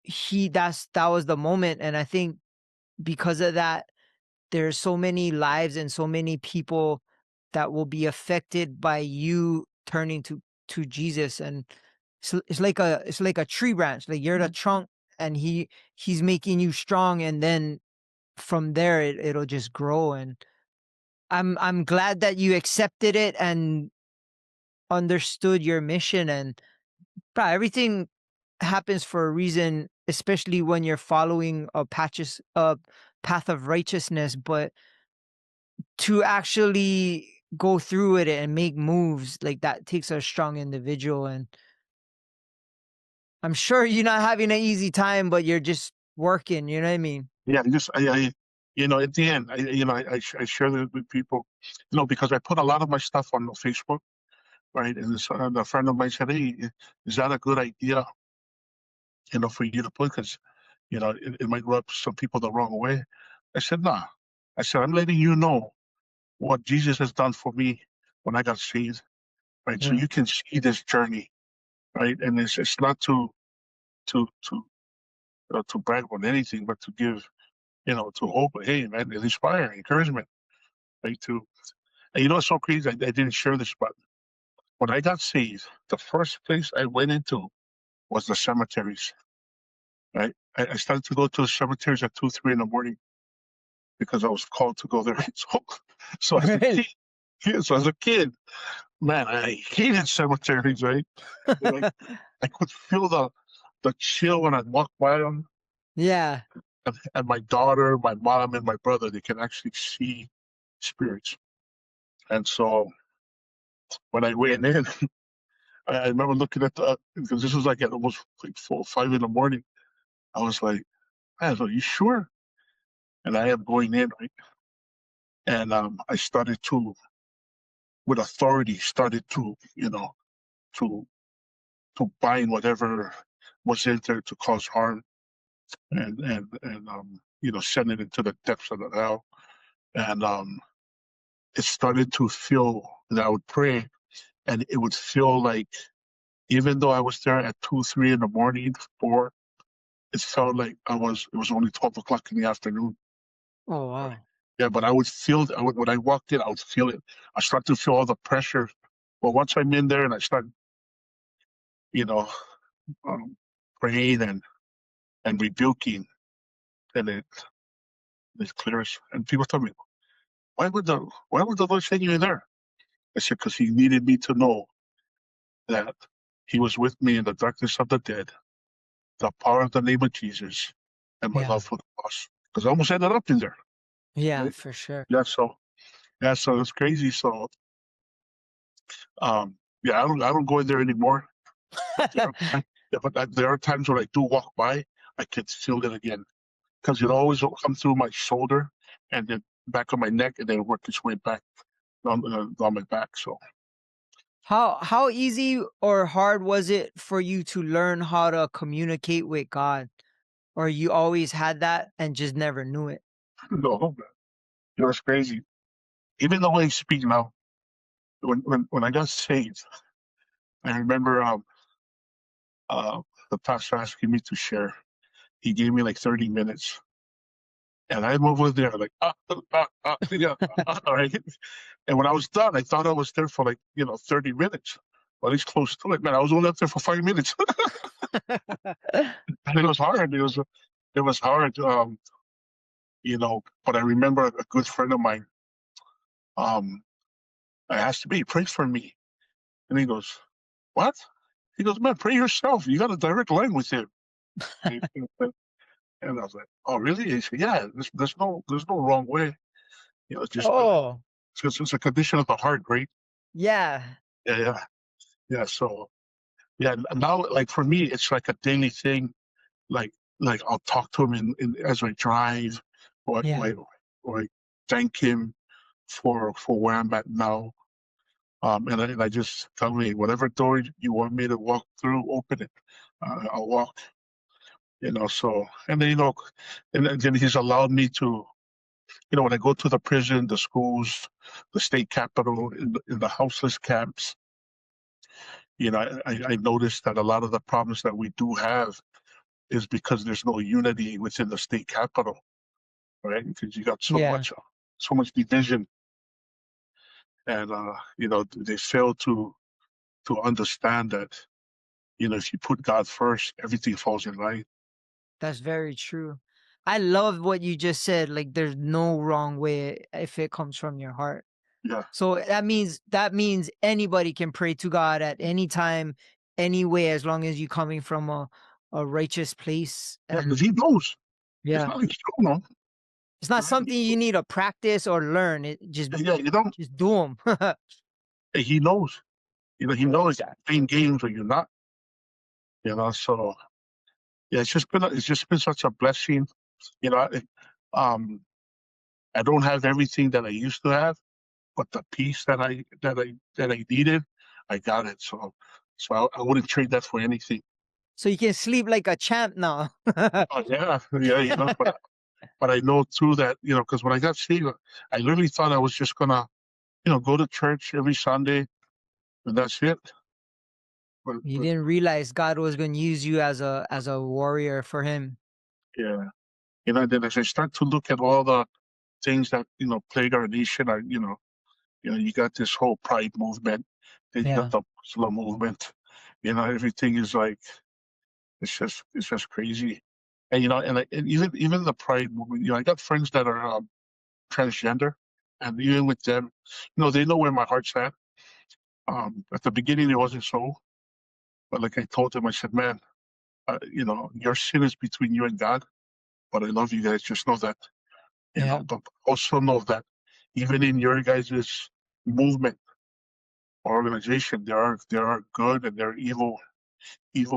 [SPEAKER 1] that was the moment. And I think because of that, there's so many lives and so many people that will be affected by you turning to Jesus. And it's like a tree branch. Like you're the trunk, and he's making you strong, and then from there it'll just grow. And I'm glad that you accepted it and understood your mission. And everything happens for a reason, especially when you're following a path of righteousness. But to actually go through it and make moves like that takes a strong individual. And I'm sure you're not having an easy time, but you're just working, you know what I mean?
[SPEAKER 2] Yeah, just at the end, I share it with people, because I put a lot of my stuff on Facebook, right? And a friend of mine said, "Hey, is that a good idea, for you to put? Because, it might rub some people the wrong way." I said, "Nah." I said, "I'm letting you know what Jesus has done for me when I got saved, right? So
[SPEAKER 1] Yeah.
[SPEAKER 2] you can see this journey, right? And it's not to to to brag on anything, but to give, to hope. Hey, man, inspire, encouragement, right? And it's so crazy. I didn't share this, but when I got saved, the first place I went into was the cemeteries, right? I started to go to the cemeteries at 2, 3 in the morning because I was called to go there. So as a kid,
[SPEAKER 1] Really?
[SPEAKER 2] yeah, so as a kid, man, I hated cemeteries, right? And I could feel the chill when I walked by them.
[SPEAKER 1] Yeah.
[SPEAKER 2] And my daughter, my mom, and my brother, they can actually see spirits. And so when I went in, I remember looking at because this was like at almost like 4, 5 in the morning. I was like, man, are you sure? And I am going in, right? And I started with authority, started to to bind whatever was in there to cause harm, and send it into the depths of the hell. And it started to feel that I would pray, and it would feel like even though I was there at 2, 3 in the morning, 4, it felt like it was only 12 o'clock in the afternoon.
[SPEAKER 1] Oh,
[SPEAKER 2] Right.
[SPEAKER 1] wow.
[SPEAKER 2] Yeah, but I would feel when I walked in, I would feel it. I start to feel all the pressure. But once I'm in there and I start, you know, um, praying and rebuking, then it clears. And people tell me, why would the Lord send you there? I said, because He needed me to know that He was with me in the darkness of the dead, the power of the name of Jesus, and my
[SPEAKER 1] Yeah.
[SPEAKER 2] love for the cross. because I almost ended up in there.
[SPEAKER 1] Yeah,
[SPEAKER 2] Right?
[SPEAKER 1] for sure.
[SPEAKER 2] Yeah, so it's crazy. So yeah, I don't go in there anymore. But there are times, yeah, there are times when I do walk by, I can feel it again because it always will come through my shoulder and then back of my neck and then work its way back on my back. So
[SPEAKER 1] How easy or hard was it for you to learn how to communicate with God? Or you always had that and just never knew it?
[SPEAKER 2] no, it was crazy. Even the way I speak now, when I got saved, I remember uh, the pastor asking me to share. He gave me like 30 minutes. And I'm over there like, yeah, all right. And when I was done, I thought I was there for like, 30 minutes, or at least close to it. Man, I was only up there for 5 minutes. And it was hard. It was hard. But I remember a good friend of mine, um, I asked him, hey, pray for me. And he goes, what? He goes, man, pray yourself. You got a direct line with him. And I was like, oh, really? He said, yeah, there's no wrong way. It's just,
[SPEAKER 1] Oh,
[SPEAKER 2] it's a condition of the heart, right?
[SPEAKER 1] yeah.
[SPEAKER 2] Yeah, yeah. Yeah, so yeah, now like for me, it's like a daily thing. Like I'll talk to him as I drive, or or
[SPEAKER 1] Yeah,
[SPEAKER 2] I, or I thank him for where I'm at now. And I just tell me whatever door you want me to walk through, open it. I'll walk. So and then and then he's allowed me to when I go to the prison, the schools, the state capitol, in the houseless camps. I noticed that a lot of the problems that we do have is because there's no unity within the state capital, right? Because you got
[SPEAKER 1] yeah.
[SPEAKER 2] so much division, and they fail to understand that if you put God first, everything falls in line.
[SPEAKER 1] That's very true. I love what you just said. Like, there's no wrong way if it comes from your heart.
[SPEAKER 2] Yeah,
[SPEAKER 1] So that means anybody can pray to God at any time, any way, as long as you're coming from a righteous place.
[SPEAKER 2] yeah, because
[SPEAKER 1] And
[SPEAKER 2] He knows. It's
[SPEAKER 1] yeah,
[SPEAKER 2] not like you don't know,
[SPEAKER 1] it's not
[SPEAKER 2] right?
[SPEAKER 1] something you need to practice or learn. It just
[SPEAKER 2] Yeah, you don't.
[SPEAKER 1] just do them.
[SPEAKER 2] He knows. He knows you're playing games or you're not. So yeah, it's just been such a blessing. You know, um, I don't have everything that I used to have, but the peace that I needed, I got it. So I wouldn't trade that for anything.
[SPEAKER 1] So you can sleep like a champ now.
[SPEAKER 2] Oh yeah, yeah, but I know too that because when I got saved, I literally thought I was just gonna go to church every Sunday and that's it.
[SPEAKER 1] You
[SPEAKER 2] But
[SPEAKER 1] didn't realize God was going to use you as a warrior for him.
[SPEAKER 2] yeah, then as I start to look at all the things that plague our nation, you got this whole pride movement, then you got
[SPEAKER 1] Yeah.
[SPEAKER 2] the Muslim movement. Everything is like it's just crazy. And even the pride movement. I got friends that are transgender, and even with them, they know where my heart's at. At the beginning, it wasn't so, but like I told them, I said, "Man, your sin is between you and God, but I love you guys. Just know that,
[SPEAKER 1] Yeah,
[SPEAKER 2] but also know that even in your guys' movement or organization, there are good and there are evil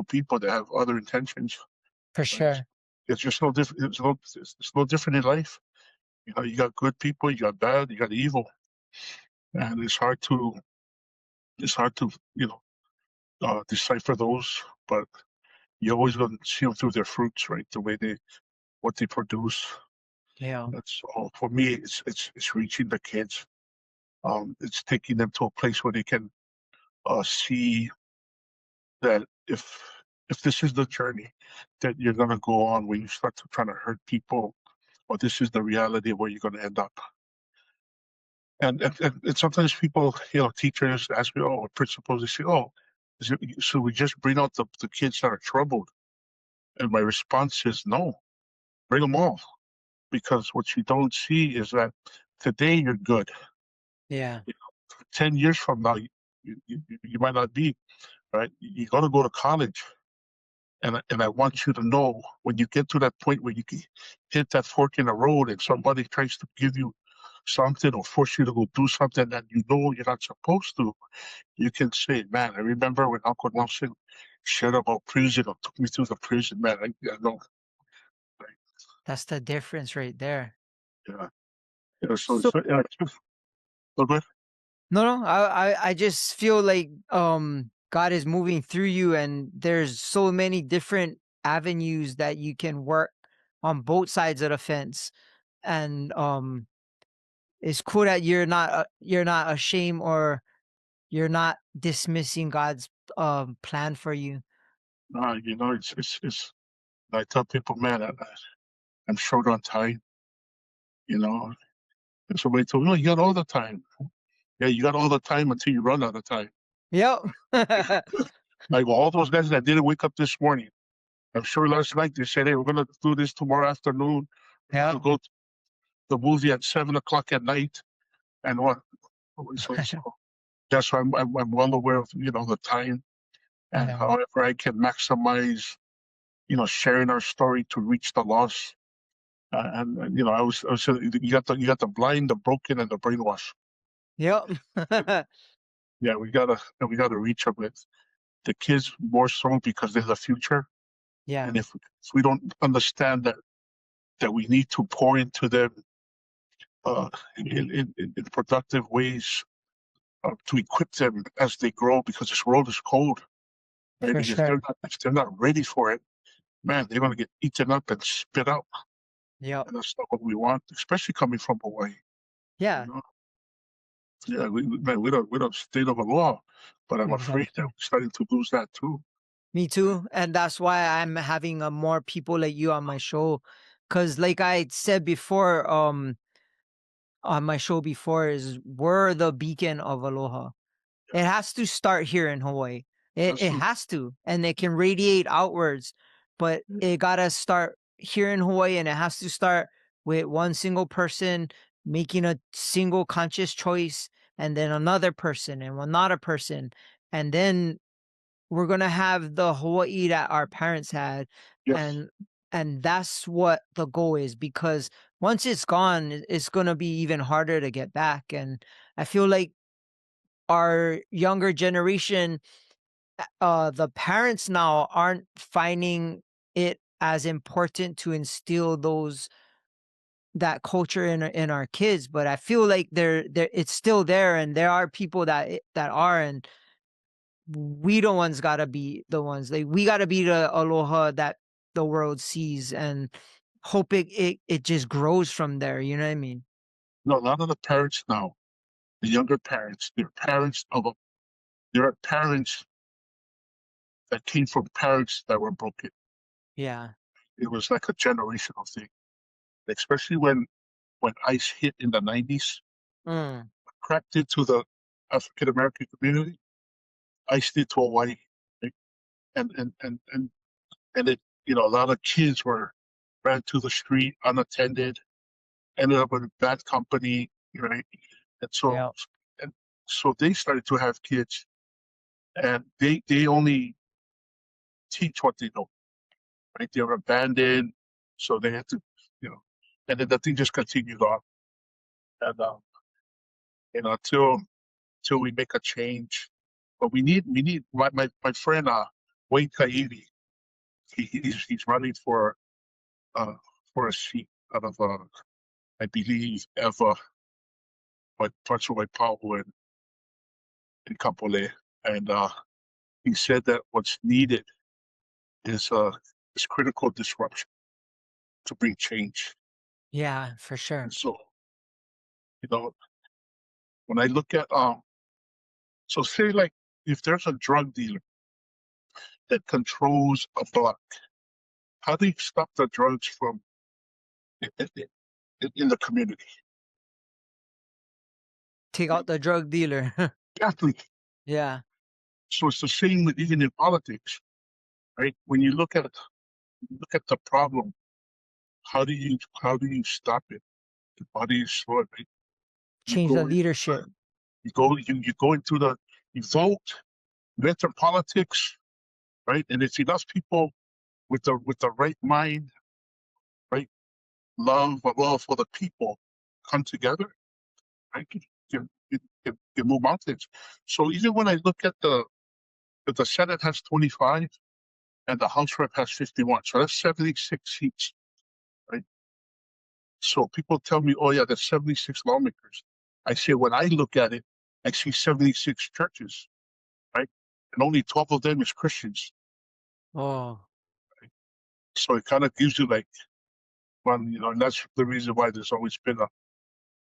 [SPEAKER 2] people that have other intentions.
[SPEAKER 1] for
[SPEAKER 2] Right?
[SPEAKER 1] sure.
[SPEAKER 2] It's just no different. It's no different in life. You got good people, you got bad, you got evil, and it's hard to decipher those. But you're always going to see them through their fruits, right? The way what they produce.
[SPEAKER 1] Yeah,
[SPEAKER 2] That's all. For me, it's reaching the kids. It's taking them to a place where they can see that if this is the journey that you're gonna go on, when you start to trying to hurt people, or this is the reality of where you're gonna end up. And sometimes people, teachers ask me, or principals, they say, "Oh, so we just bring out the kids that are troubled?" And my response is, "No, bring them all, because what you don't see is that today you're good.
[SPEAKER 1] yeah,
[SPEAKER 2] 10 years from now, you might not be right. You're gonna go to college, and I want you to know when you get to that point where you can hit that fork in the road and somebody tries to give you something or force you to go do something that you know you're not supposed to, you can say, man, I remember when Uncle Nelson shared about prison or took me through the prison, man. I know, like,
[SPEAKER 1] That's the difference right there.
[SPEAKER 2] yeah, yeah.
[SPEAKER 1] So
[SPEAKER 2] Yeah, it's just, so good.
[SPEAKER 1] no, I just feel like God is moving through you, and there's so many different avenues that you can work on both sides of the fence. And it's cool that you're not ashamed, or you're not dismissing God's plan for you.
[SPEAKER 2] You know, it's. I tell people, man, I'm short on time. You know, and somebody told me, no, you got all the time. Yeah, you got all the time until you run out of time.
[SPEAKER 1] Yep.
[SPEAKER 2] Like all those guys that didn't wake up this morning. I'm sure last night they said, hey, we're gonna do this tomorrow afternoon. We're
[SPEAKER 1] Yep.
[SPEAKER 2] gonna go to the movie at 7 o'clock at night, and what? So that's why I'm well aware of the time and
[SPEAKER 1] Yeah.
[SPEAKER 2] however I can maximize sharing our story to reach the lost. I was you got the blind, the broken, and the brainwashed.
[SPEAKER 1] Yep.
[SPEAKER 2] Yeah, we gotta reach them with the kids more so because they're the future.
[SPEAKER 1] Yeah,
[SPEAKER 2] And if we don't understand that we need to pour into them in productive ways to equip them as they grow, because this world is cold, right?
[SPEAKER 1] for
[SPEAKER 2] And
[SPEAKER 1] sure.
[SPEAKER 2] if they're not ready for it, man, they're gonna get eaten up and spit out,
[SPEAKER 1] Yep.
[SPEAKER 2] and that's not what we want, especially coming from Hawaii. You
[SPEAKER 1] Yeah,
[SPEAKER 2] know, yeah, man, we don't state of a law, but I'm afraid that
[SPEAKER 1] exactly.
[SPEAKER 2] we're starting to lose that too.
[SPEAKER 1] Me too. And that's why I'm having more people like you on my show. Cause like I said before, on my show before, is we're the beacon of aloha. It has to start here in Hawaii. It
[SPEAKER 2] Absolutely.
[SPEAKER 1] has to, and it can radiate outwards, but it gotta start here in Hawaii, and it has to start with one single person making a single conscious choice, and then another person, and another person, and then we're gonna have the Hawaii that our parents had,
[SPEAKER 2] Yes.
[SPEAKER 1] and that's what the goal is. Because once it's gone, it's gonna be even harder to get back. And I feel like our younger generation, the parents now aren't finding it as important to instill that culture in our kids. But I feel like they're it's still there, and there are people that are, and we the ones gotta be the ones, like we gotta be the aloha that the world sees, and hope it just grows from there. You know what I mean?
[SPEAKER 2] No, a lot of the parents now, the younger parents, there are parents that came from parents that were broken.
[SPEAKER 1] Yeah.
[SPEAKER 2] It was like a generational thing, especially when ICE hit in the 90s,
[SPEAKER 1] Mm.
[SPEAKER 2] cracked into the African American community. ICE did to Hawaii, right? And and it, a lot of kids were ran to the street unattended, ended up in bad company, right? And so
[SPEAKER 1] Yeah.
[SPEAKER 2] and so they started to have kids, and they only teach what they know, right? They were abandoned, so they had to, you know, and then the thing just continued on, and until we make a change. But we need my friend Wayne Kaidi. He's running uh for a seat out of I believe Eva, but Pacho Paulo in Kapolei, and he said that what's needed is critical disruption to bring change.
[SPEAKER 1] Yeah, for
[SPEAKER 2] And
[SPEAKER 1] sure.
[SPEAKER 2] so, you know, when I look at so say like if there's a drug dealer that controls a block, how do you stop the drugs from in the community?
[SPEAKER 1] Take out the drug dealer.
[SPEAKER 2] Exactly.
[SPEAKER 1] Yeah.
[SPEAKER 2] So it's the same with even in politics, right? When you look at the problem, how do you stop it? How do you slow it? Right? You
[SPEAKER 1] Change the
[SPEAKER 2] go in,
[SPEAKER 1] leadership.
[SPEAKER 2] you go into you vote, you enter politics, right? And it's enough people. with the right mind, right love for the people come together, right? You move mountains. So even when I look at the Senate has 25 and the House Rep has 51, so that's 76 seats, right? So people tell me, oh yeah, there's 76 lawmakers. I say when I look at it, I see 76 churches, right? And only 12 of them is Christians.
[SPEAKER 1] Oh,
[SPEAKER 2] So it kind of gives you like one, and that's the reason why there's always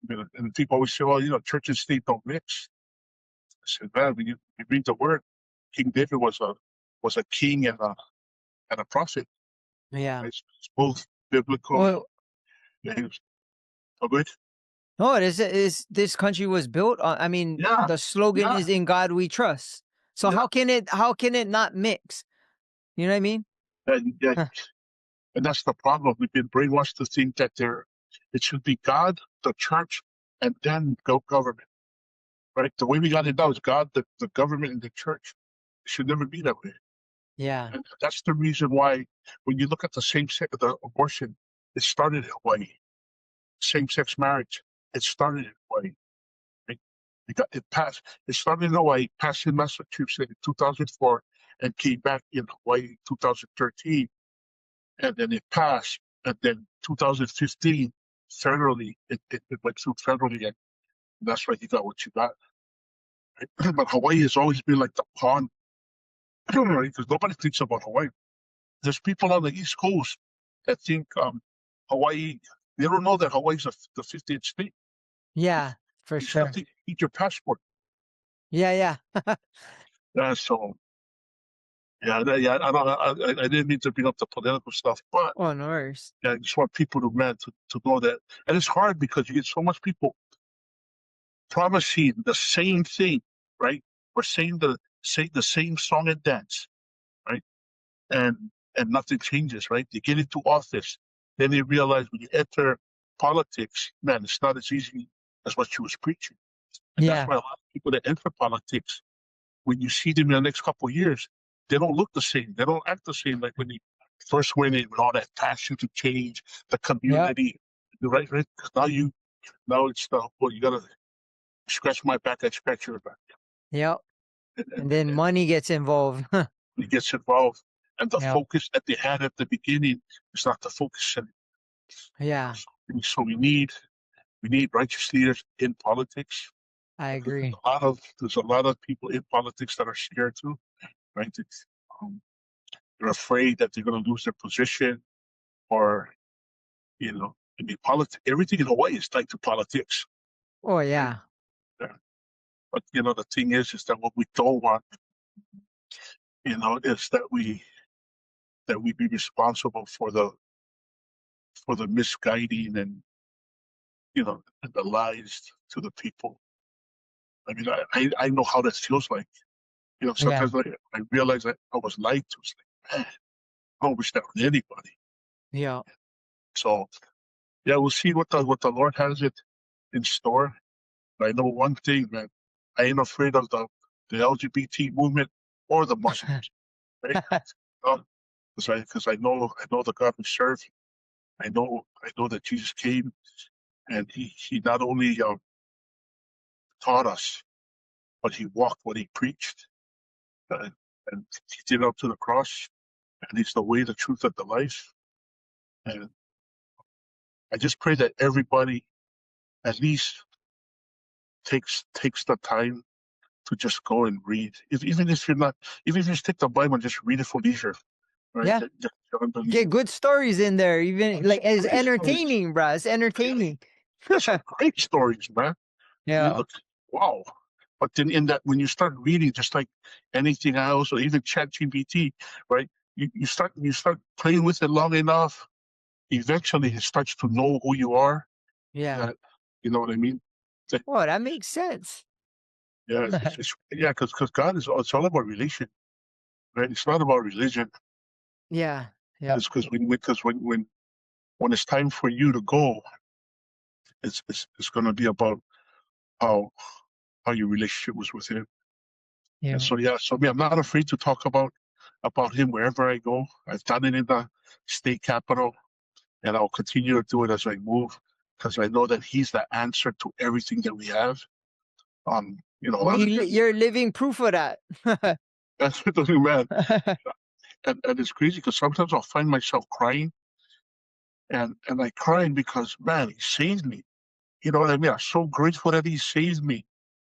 [SPEAKER 2] and people always say, well, church and state don't mix. I said, man, when you read the word, King David was a king and a prophet.
[SPEAKER 1] yeah.
[SPEAKER 2] Right? So it's both biblical.
[SPEAKER 1] Well,
[SPEAKER 2] And, oh, good.
[SPEAKER 1] no, it is this country was built on, I mean,
[SPEAKER 2] Yeah,
[SPEAKER 1] the slogan
[SPEAKER 2] yeah,
[SPEAKER 1] is in God we trust. So
[SPEAKER 2] yeah.
[SPEAKER 1] how can it not mix? You know what I mean?
[SPEAKER 2] Yeah,
[SPEAKER 1] Huh.
[SPEAKER 2] and that's the problem. We've been brainwashed to think that it should be God, the church, and then go government. Right? The way we got it now is God, the government, and the church. It should never be that way.
[SPEAKER 1] Yeah.
[SPEAKER 2] And that's the reason why when you look at the same sex, the abortion, it started in Hawaii. Same sex marriage, it started in Hawaii. Right? It passed. It started in Hawaii, passed in Massachusetts in 2004, and came back in Hawaii in 2013, and then it passed. And then 2015, federally, it went through federally, and that's why you got what you got. Right? But Hawaii has always been like the pawn, right? Because nobody thinks about Hawaii. There's people on the East Coast that think Hawaii. They don't know that Hawaii's the 50th state.
[SPEAKER 1] Yeah, for
[SPEAKER 2] You just have
[SPEAKER 1] sure.
[SPEAKER 2] to eat your passport.
[SPEAKER 1] Yeah, yeah.
[SPEAKER 2] So yeah. I didn't mean to bring up the political stuff, but
[SPEAKER 1] Oh, no worries.
[SPEAKER 2] yeah, I just want people to man to know that, and it's hard because you get so much people promising the same thing, right? We're saying the same song and dance, right? And and nothing changes, right? They get into office, then they realize when you enter politics, man, it's not as easy as what you was preaching, and that's
[SPEAKER 1] Yeah.
[SPEAKER 2] why a lot of people that enter politics, when you see them in the next couple of years, they don't look the same. They don't act the same like when they first went in with all that passion to change the
[SPEAKER 1] Yep.
[SPEAKER 2] community. Right, right. 'Cause now it's the well, you gotta scratch my back, I scratch your back,
[SPEAKER 1] Yep. And then
[SPEAKER 2] and
[SPEAKER 1] money gets involved.
[SPEAKER 2] it gets involved. And the
[SPEAKER 1] Yep.
[SPEAKER 2] focus that they had at the beginning is not the focus anymore.
[SPEAKER 1] Yeah,
[SPEAKER 2] So we need righteous leaders in politics
[SPEAKER 1] I
[SPEAKER 2] because
[SPEAKER 1] agree.
[SPEAKER 2] there's a lot of people in politics that are scared too, right? Um, they're afraid that they're going to lose their position, or I mean, politics. Everything in Hawaii is tied to politics,
[SPEAKER 1] Oh,
[SPEAKER 2] right?
[SPEAKER 1] yeah.
[SPEAKER 2] Yeah. But the thing is that what we don't want, is that we be responsible for the misguiding and the lies to the people. I mean, I know how that feels like.
[SPEAKER 1] Yeah.
[SPEAKER 2] Sometimes I realize that I was lied to. It's like, man, I don't wish that on anybody.
[SPEAKER 1] Yeah.
[SPEAKER 2] So yeah, we'll see what the Lord has it in store. But I know one thing, man. I ain't afraid of the LGBT movement or the Muslims, right? Because I know the God we serve. I know that Jesus came and he not only taught us, but he walked what he preached, uh, and he did it up to the cross, and he's the way, the truth, and the life. And I just pray that everybody at least takes the time to just go and read. Even if you're not, even if you just take the Bible and just read it for leisure, right?
[SPEAKER 1] Yeah.
[SPEAKER 2] Just unbelief.
[SPEAKER 1] Get good stories in there, even
[SPEAKER 2] There's
[SPEAKER 1] like
[SPEAKER 2] some
[SPEAKER 1] it's
[SPEAKER 2] great stories.
[SPEAKER 1] entertaining, bro. It's entertaining.
[SPEAKER 2] There's some great stories, man. You
[SPEAKER 1] Yeah.
[SPEAKER 2] look, wow. But then in that, when you start reading, just like anything else, or even ChatGPT, right? You start playing with it long enough. Eventually, it starts to know who you are.
[SPEAKER 1] Yeah.
[SPEAKER 2] That you know what I mean? That,
[SPEAKER 1] Oh, that makes sense.
[SPEAKER 2] yeah, yeah, because God is it's all about relation, right? It's not about religion.
[SPEAKER 1] Yeah. Yep.
[SPEAKER 2] It's because when it's time for you to go, it's going to be about how how your relationship was with Him. And
[SPEAKER 1] Yeah.
[SPEAKER 2] so yeah, so me, I'm not afraid to talk about. about him wherever I go. I've done it in the state capitol, and I'll continue to do it as I move because I know that he's the answer to everything that we have. A
[SPEAKER 1] Well,
[SPEAKER 2] lot of people,
[SPEAKER 1] you're living proof of that.
[SPEAKER 2] that's the thing, man. And it's crazy because sometimes I'll find myself crying, and I crying because, man, he saved me. You know what I mean? I'm so grateful that he saved me.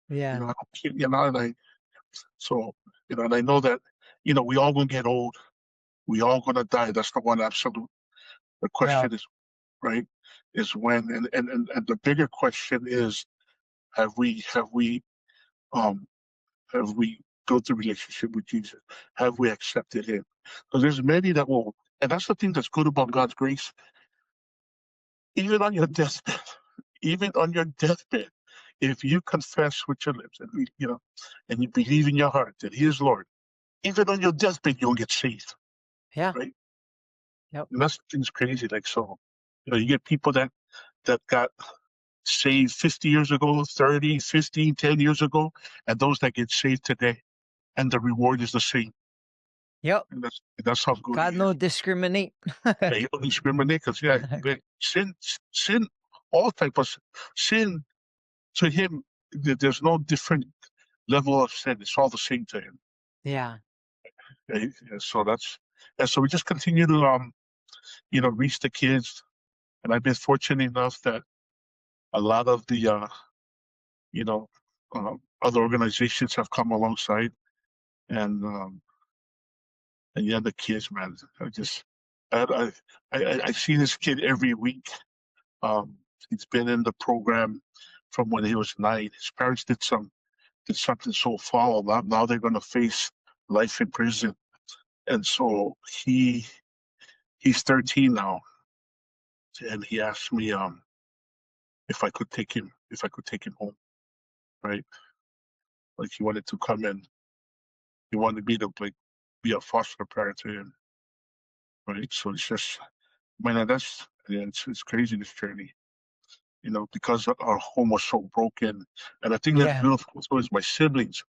[SPEAKER 1] Yeah.
[SPEAKER 2] I don't and so, and I know that, we all gonna get old. We all gonna die. That's the one absolute. The
[SPEAKER 1] Yeah.
[SPEAKER 2] question is, right, is when, and the bigger question is, have we, um, have we built a relationship with Jesus? Have we accepted him? Because there's many that will, and that's the thing that's good about God's grace. Even on your deathbed, even on your deathbed, if you confess with your lips and you believe in your heart that he is Lord, even on your deathbed, you'll get saved,
[SPEAKER 1] Yeah.
[SPEAKER 2] right?
[SPEAKER 1] Yep.
[SPEAKER 2] And that's things crazy. Like, so, you get people that got saved 50 years ago, 30, 15, 10 years ago, and those that get saved today, and the reward is the same.
[SPEAKER 1] Yep.
[SPEAKER 2] And that's how good he
[SPEAKER 1] God
[SPEAKER 2] is.
[SPEAKER 1] no discriminate.
[SPEAKER 2] Yeah, he don't discriminate because, yeah, sin, all type of sin to him, there's no different level of sin. It's all the same to him.
[SPEAKER 1] Yeah.
[SPEAKER 2] Yeah, so so we just continue to reach the kids, and I've been fortunate enough that a lot of the you know other organizations have come alongside, and yeah, the kids, man. I I see this kid every week. Um, he's been in the program from when he was 9. His parents did something so foul. Now they're going to face life in prison, and so he's 13 now, and he asked me if I could take him home, right? Like he wanted to come in, he wanted me to like be a foster parent to him, right? So it's just, man, it's crazy, this journey, because our home was so broken. And I think that's
[SPEAKER 1] Yeah.
[SPEAKER 2] beautiful. So is my siblings.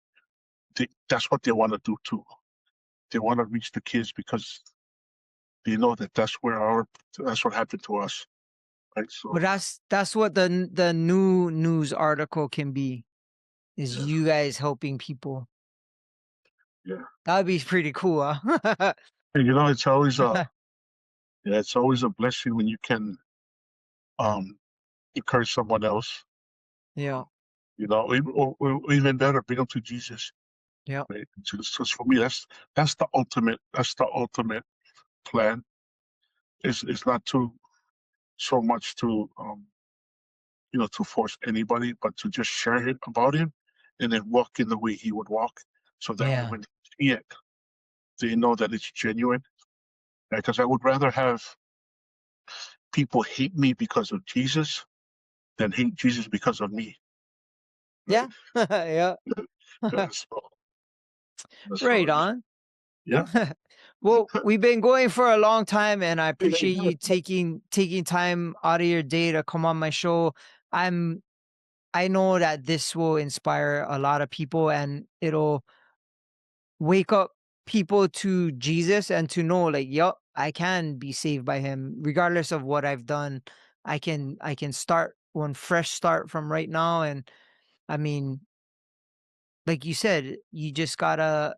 [SPEAKER 2] That's what they want to do too. They want to reach the kids because they know that that's what happened to us, right?
[SPEAKER 1] But
[SPEAKER 2] So
[SPEAKER 1] that's what the new news article can be, is
[SPEAKER 2] yeah,
[SPEAKER 1] you guys helping people.
[SPEAKER 2] yeah.
[SPEAKER 1] That would be pretty cool, huh?
[SPEAKER 2] And, it's always a blessing when you can um encourage someone else.
[SPEAKER 1] Yeah.
[SPEAKER 2] Um, or even better, bring them to Jesus.
[SPEAKER 1] Yeah.
[SPEAKER 2] Right? Just for me, that's the ultimate. That's the ultimate plan. It's not to so much to force anybody, but to just share it about him, and then walk in the way he would walk, so that
[SPEAKER 1] Yeah.
[SPEAKER 2] when they see it, they know that it's genuine. Because I would rather have people hate me because of Jesus than hate Jesus because of me.
[SPEAKER 1] Yeah.
[SPEAKER 2] Right?
[SPEAKER 1] Yeah.
[SPEAKER 2] So,
[SPEAKER 1] Right
[SPEAKER 2] just,
[SPEAKER 1] on.
[SPEAKER 2] yeah.
[SPEAKER 1] Well, we've been going for a long time, and I appreciate you taking time out of your day to come on my show. I'm I know that this will inspire a lot of people, and it'll wake up people to Jesus and to know, like, yup, I can be saved by him regardless of what I've done. I can start one fresh start from right now. And I mean, like you said, you just gotta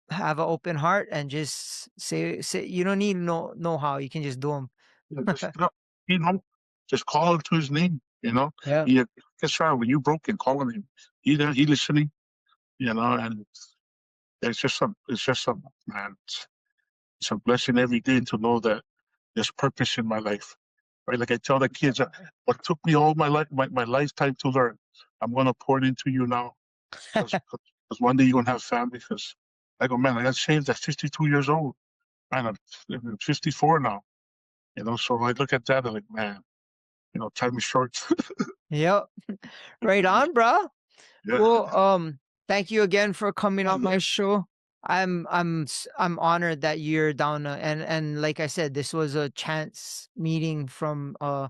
[SPEAKER 1] have an open heart and just say you don't need know how, you can just do them.
[SPEAKER 2] Just you know, just call him to his name.
[SPEAKER 1] Yeah.
[SPEAKER 2] He That's right. When you broken, calling him. He listening. And it's just a man. It's a blessing every day to know that there's purpose in my life. Right? Like I tell the kids, what took me all my life, my lifetime to learn, I'm gonna pour it into you now, because one day you're gonna have family. Because I go, man, I got saved at 52 years old. Man, I'm 54 now. So I look at that and like, man, time is short.
[SPEAKER 1] Yep. Right on, bro.
[SPEAKER 2] Yeah.
[SPEAKER 1] Well, thank you again for coming on my show. I'm honored that you're down, and like I said, this was a chance meeting from a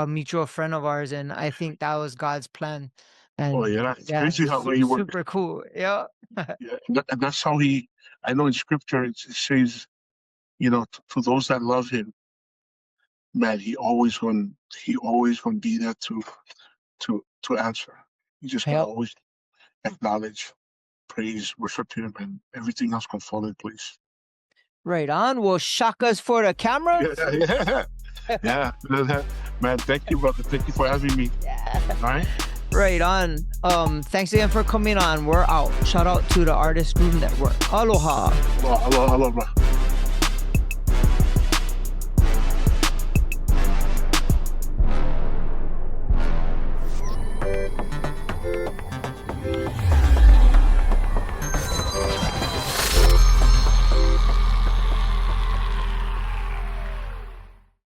[SPEAKER 1] mutual friend of ours, and I think that was God's plan. And
[SPEAKER 2] Oh yeah, it's
[SPEAKER 1] yeah,
[SPEAKER 2] crazy how he worked.
[SPEAKER 1] super cool. Yeah.
[SPEAKER 2] Yeah, and that's how he. I know in scripture it says, you know, to those that love him, man, he always going to be there to answer. You just gotta
[SPEAKER 1] Yep.
[SPEAKER 2] always acknowledge, praise, worship him, and everything else can fall in place.
[SPEAKER 1] Right on. Well, shock us for the camera.
[SPEAKER 2] Yeah, yeah, yeah. Man, thank you, brother. Thank you for having me.
[SPEAKER 1] Yeah.
[SPEAKER 2] All right.
[SPEAKER 1] Right on. Thanks again for coming on. We're out. Shout out to the Artist Group Network. Aloha.
[SPEAKER 2] Aloha, aloha, aloha.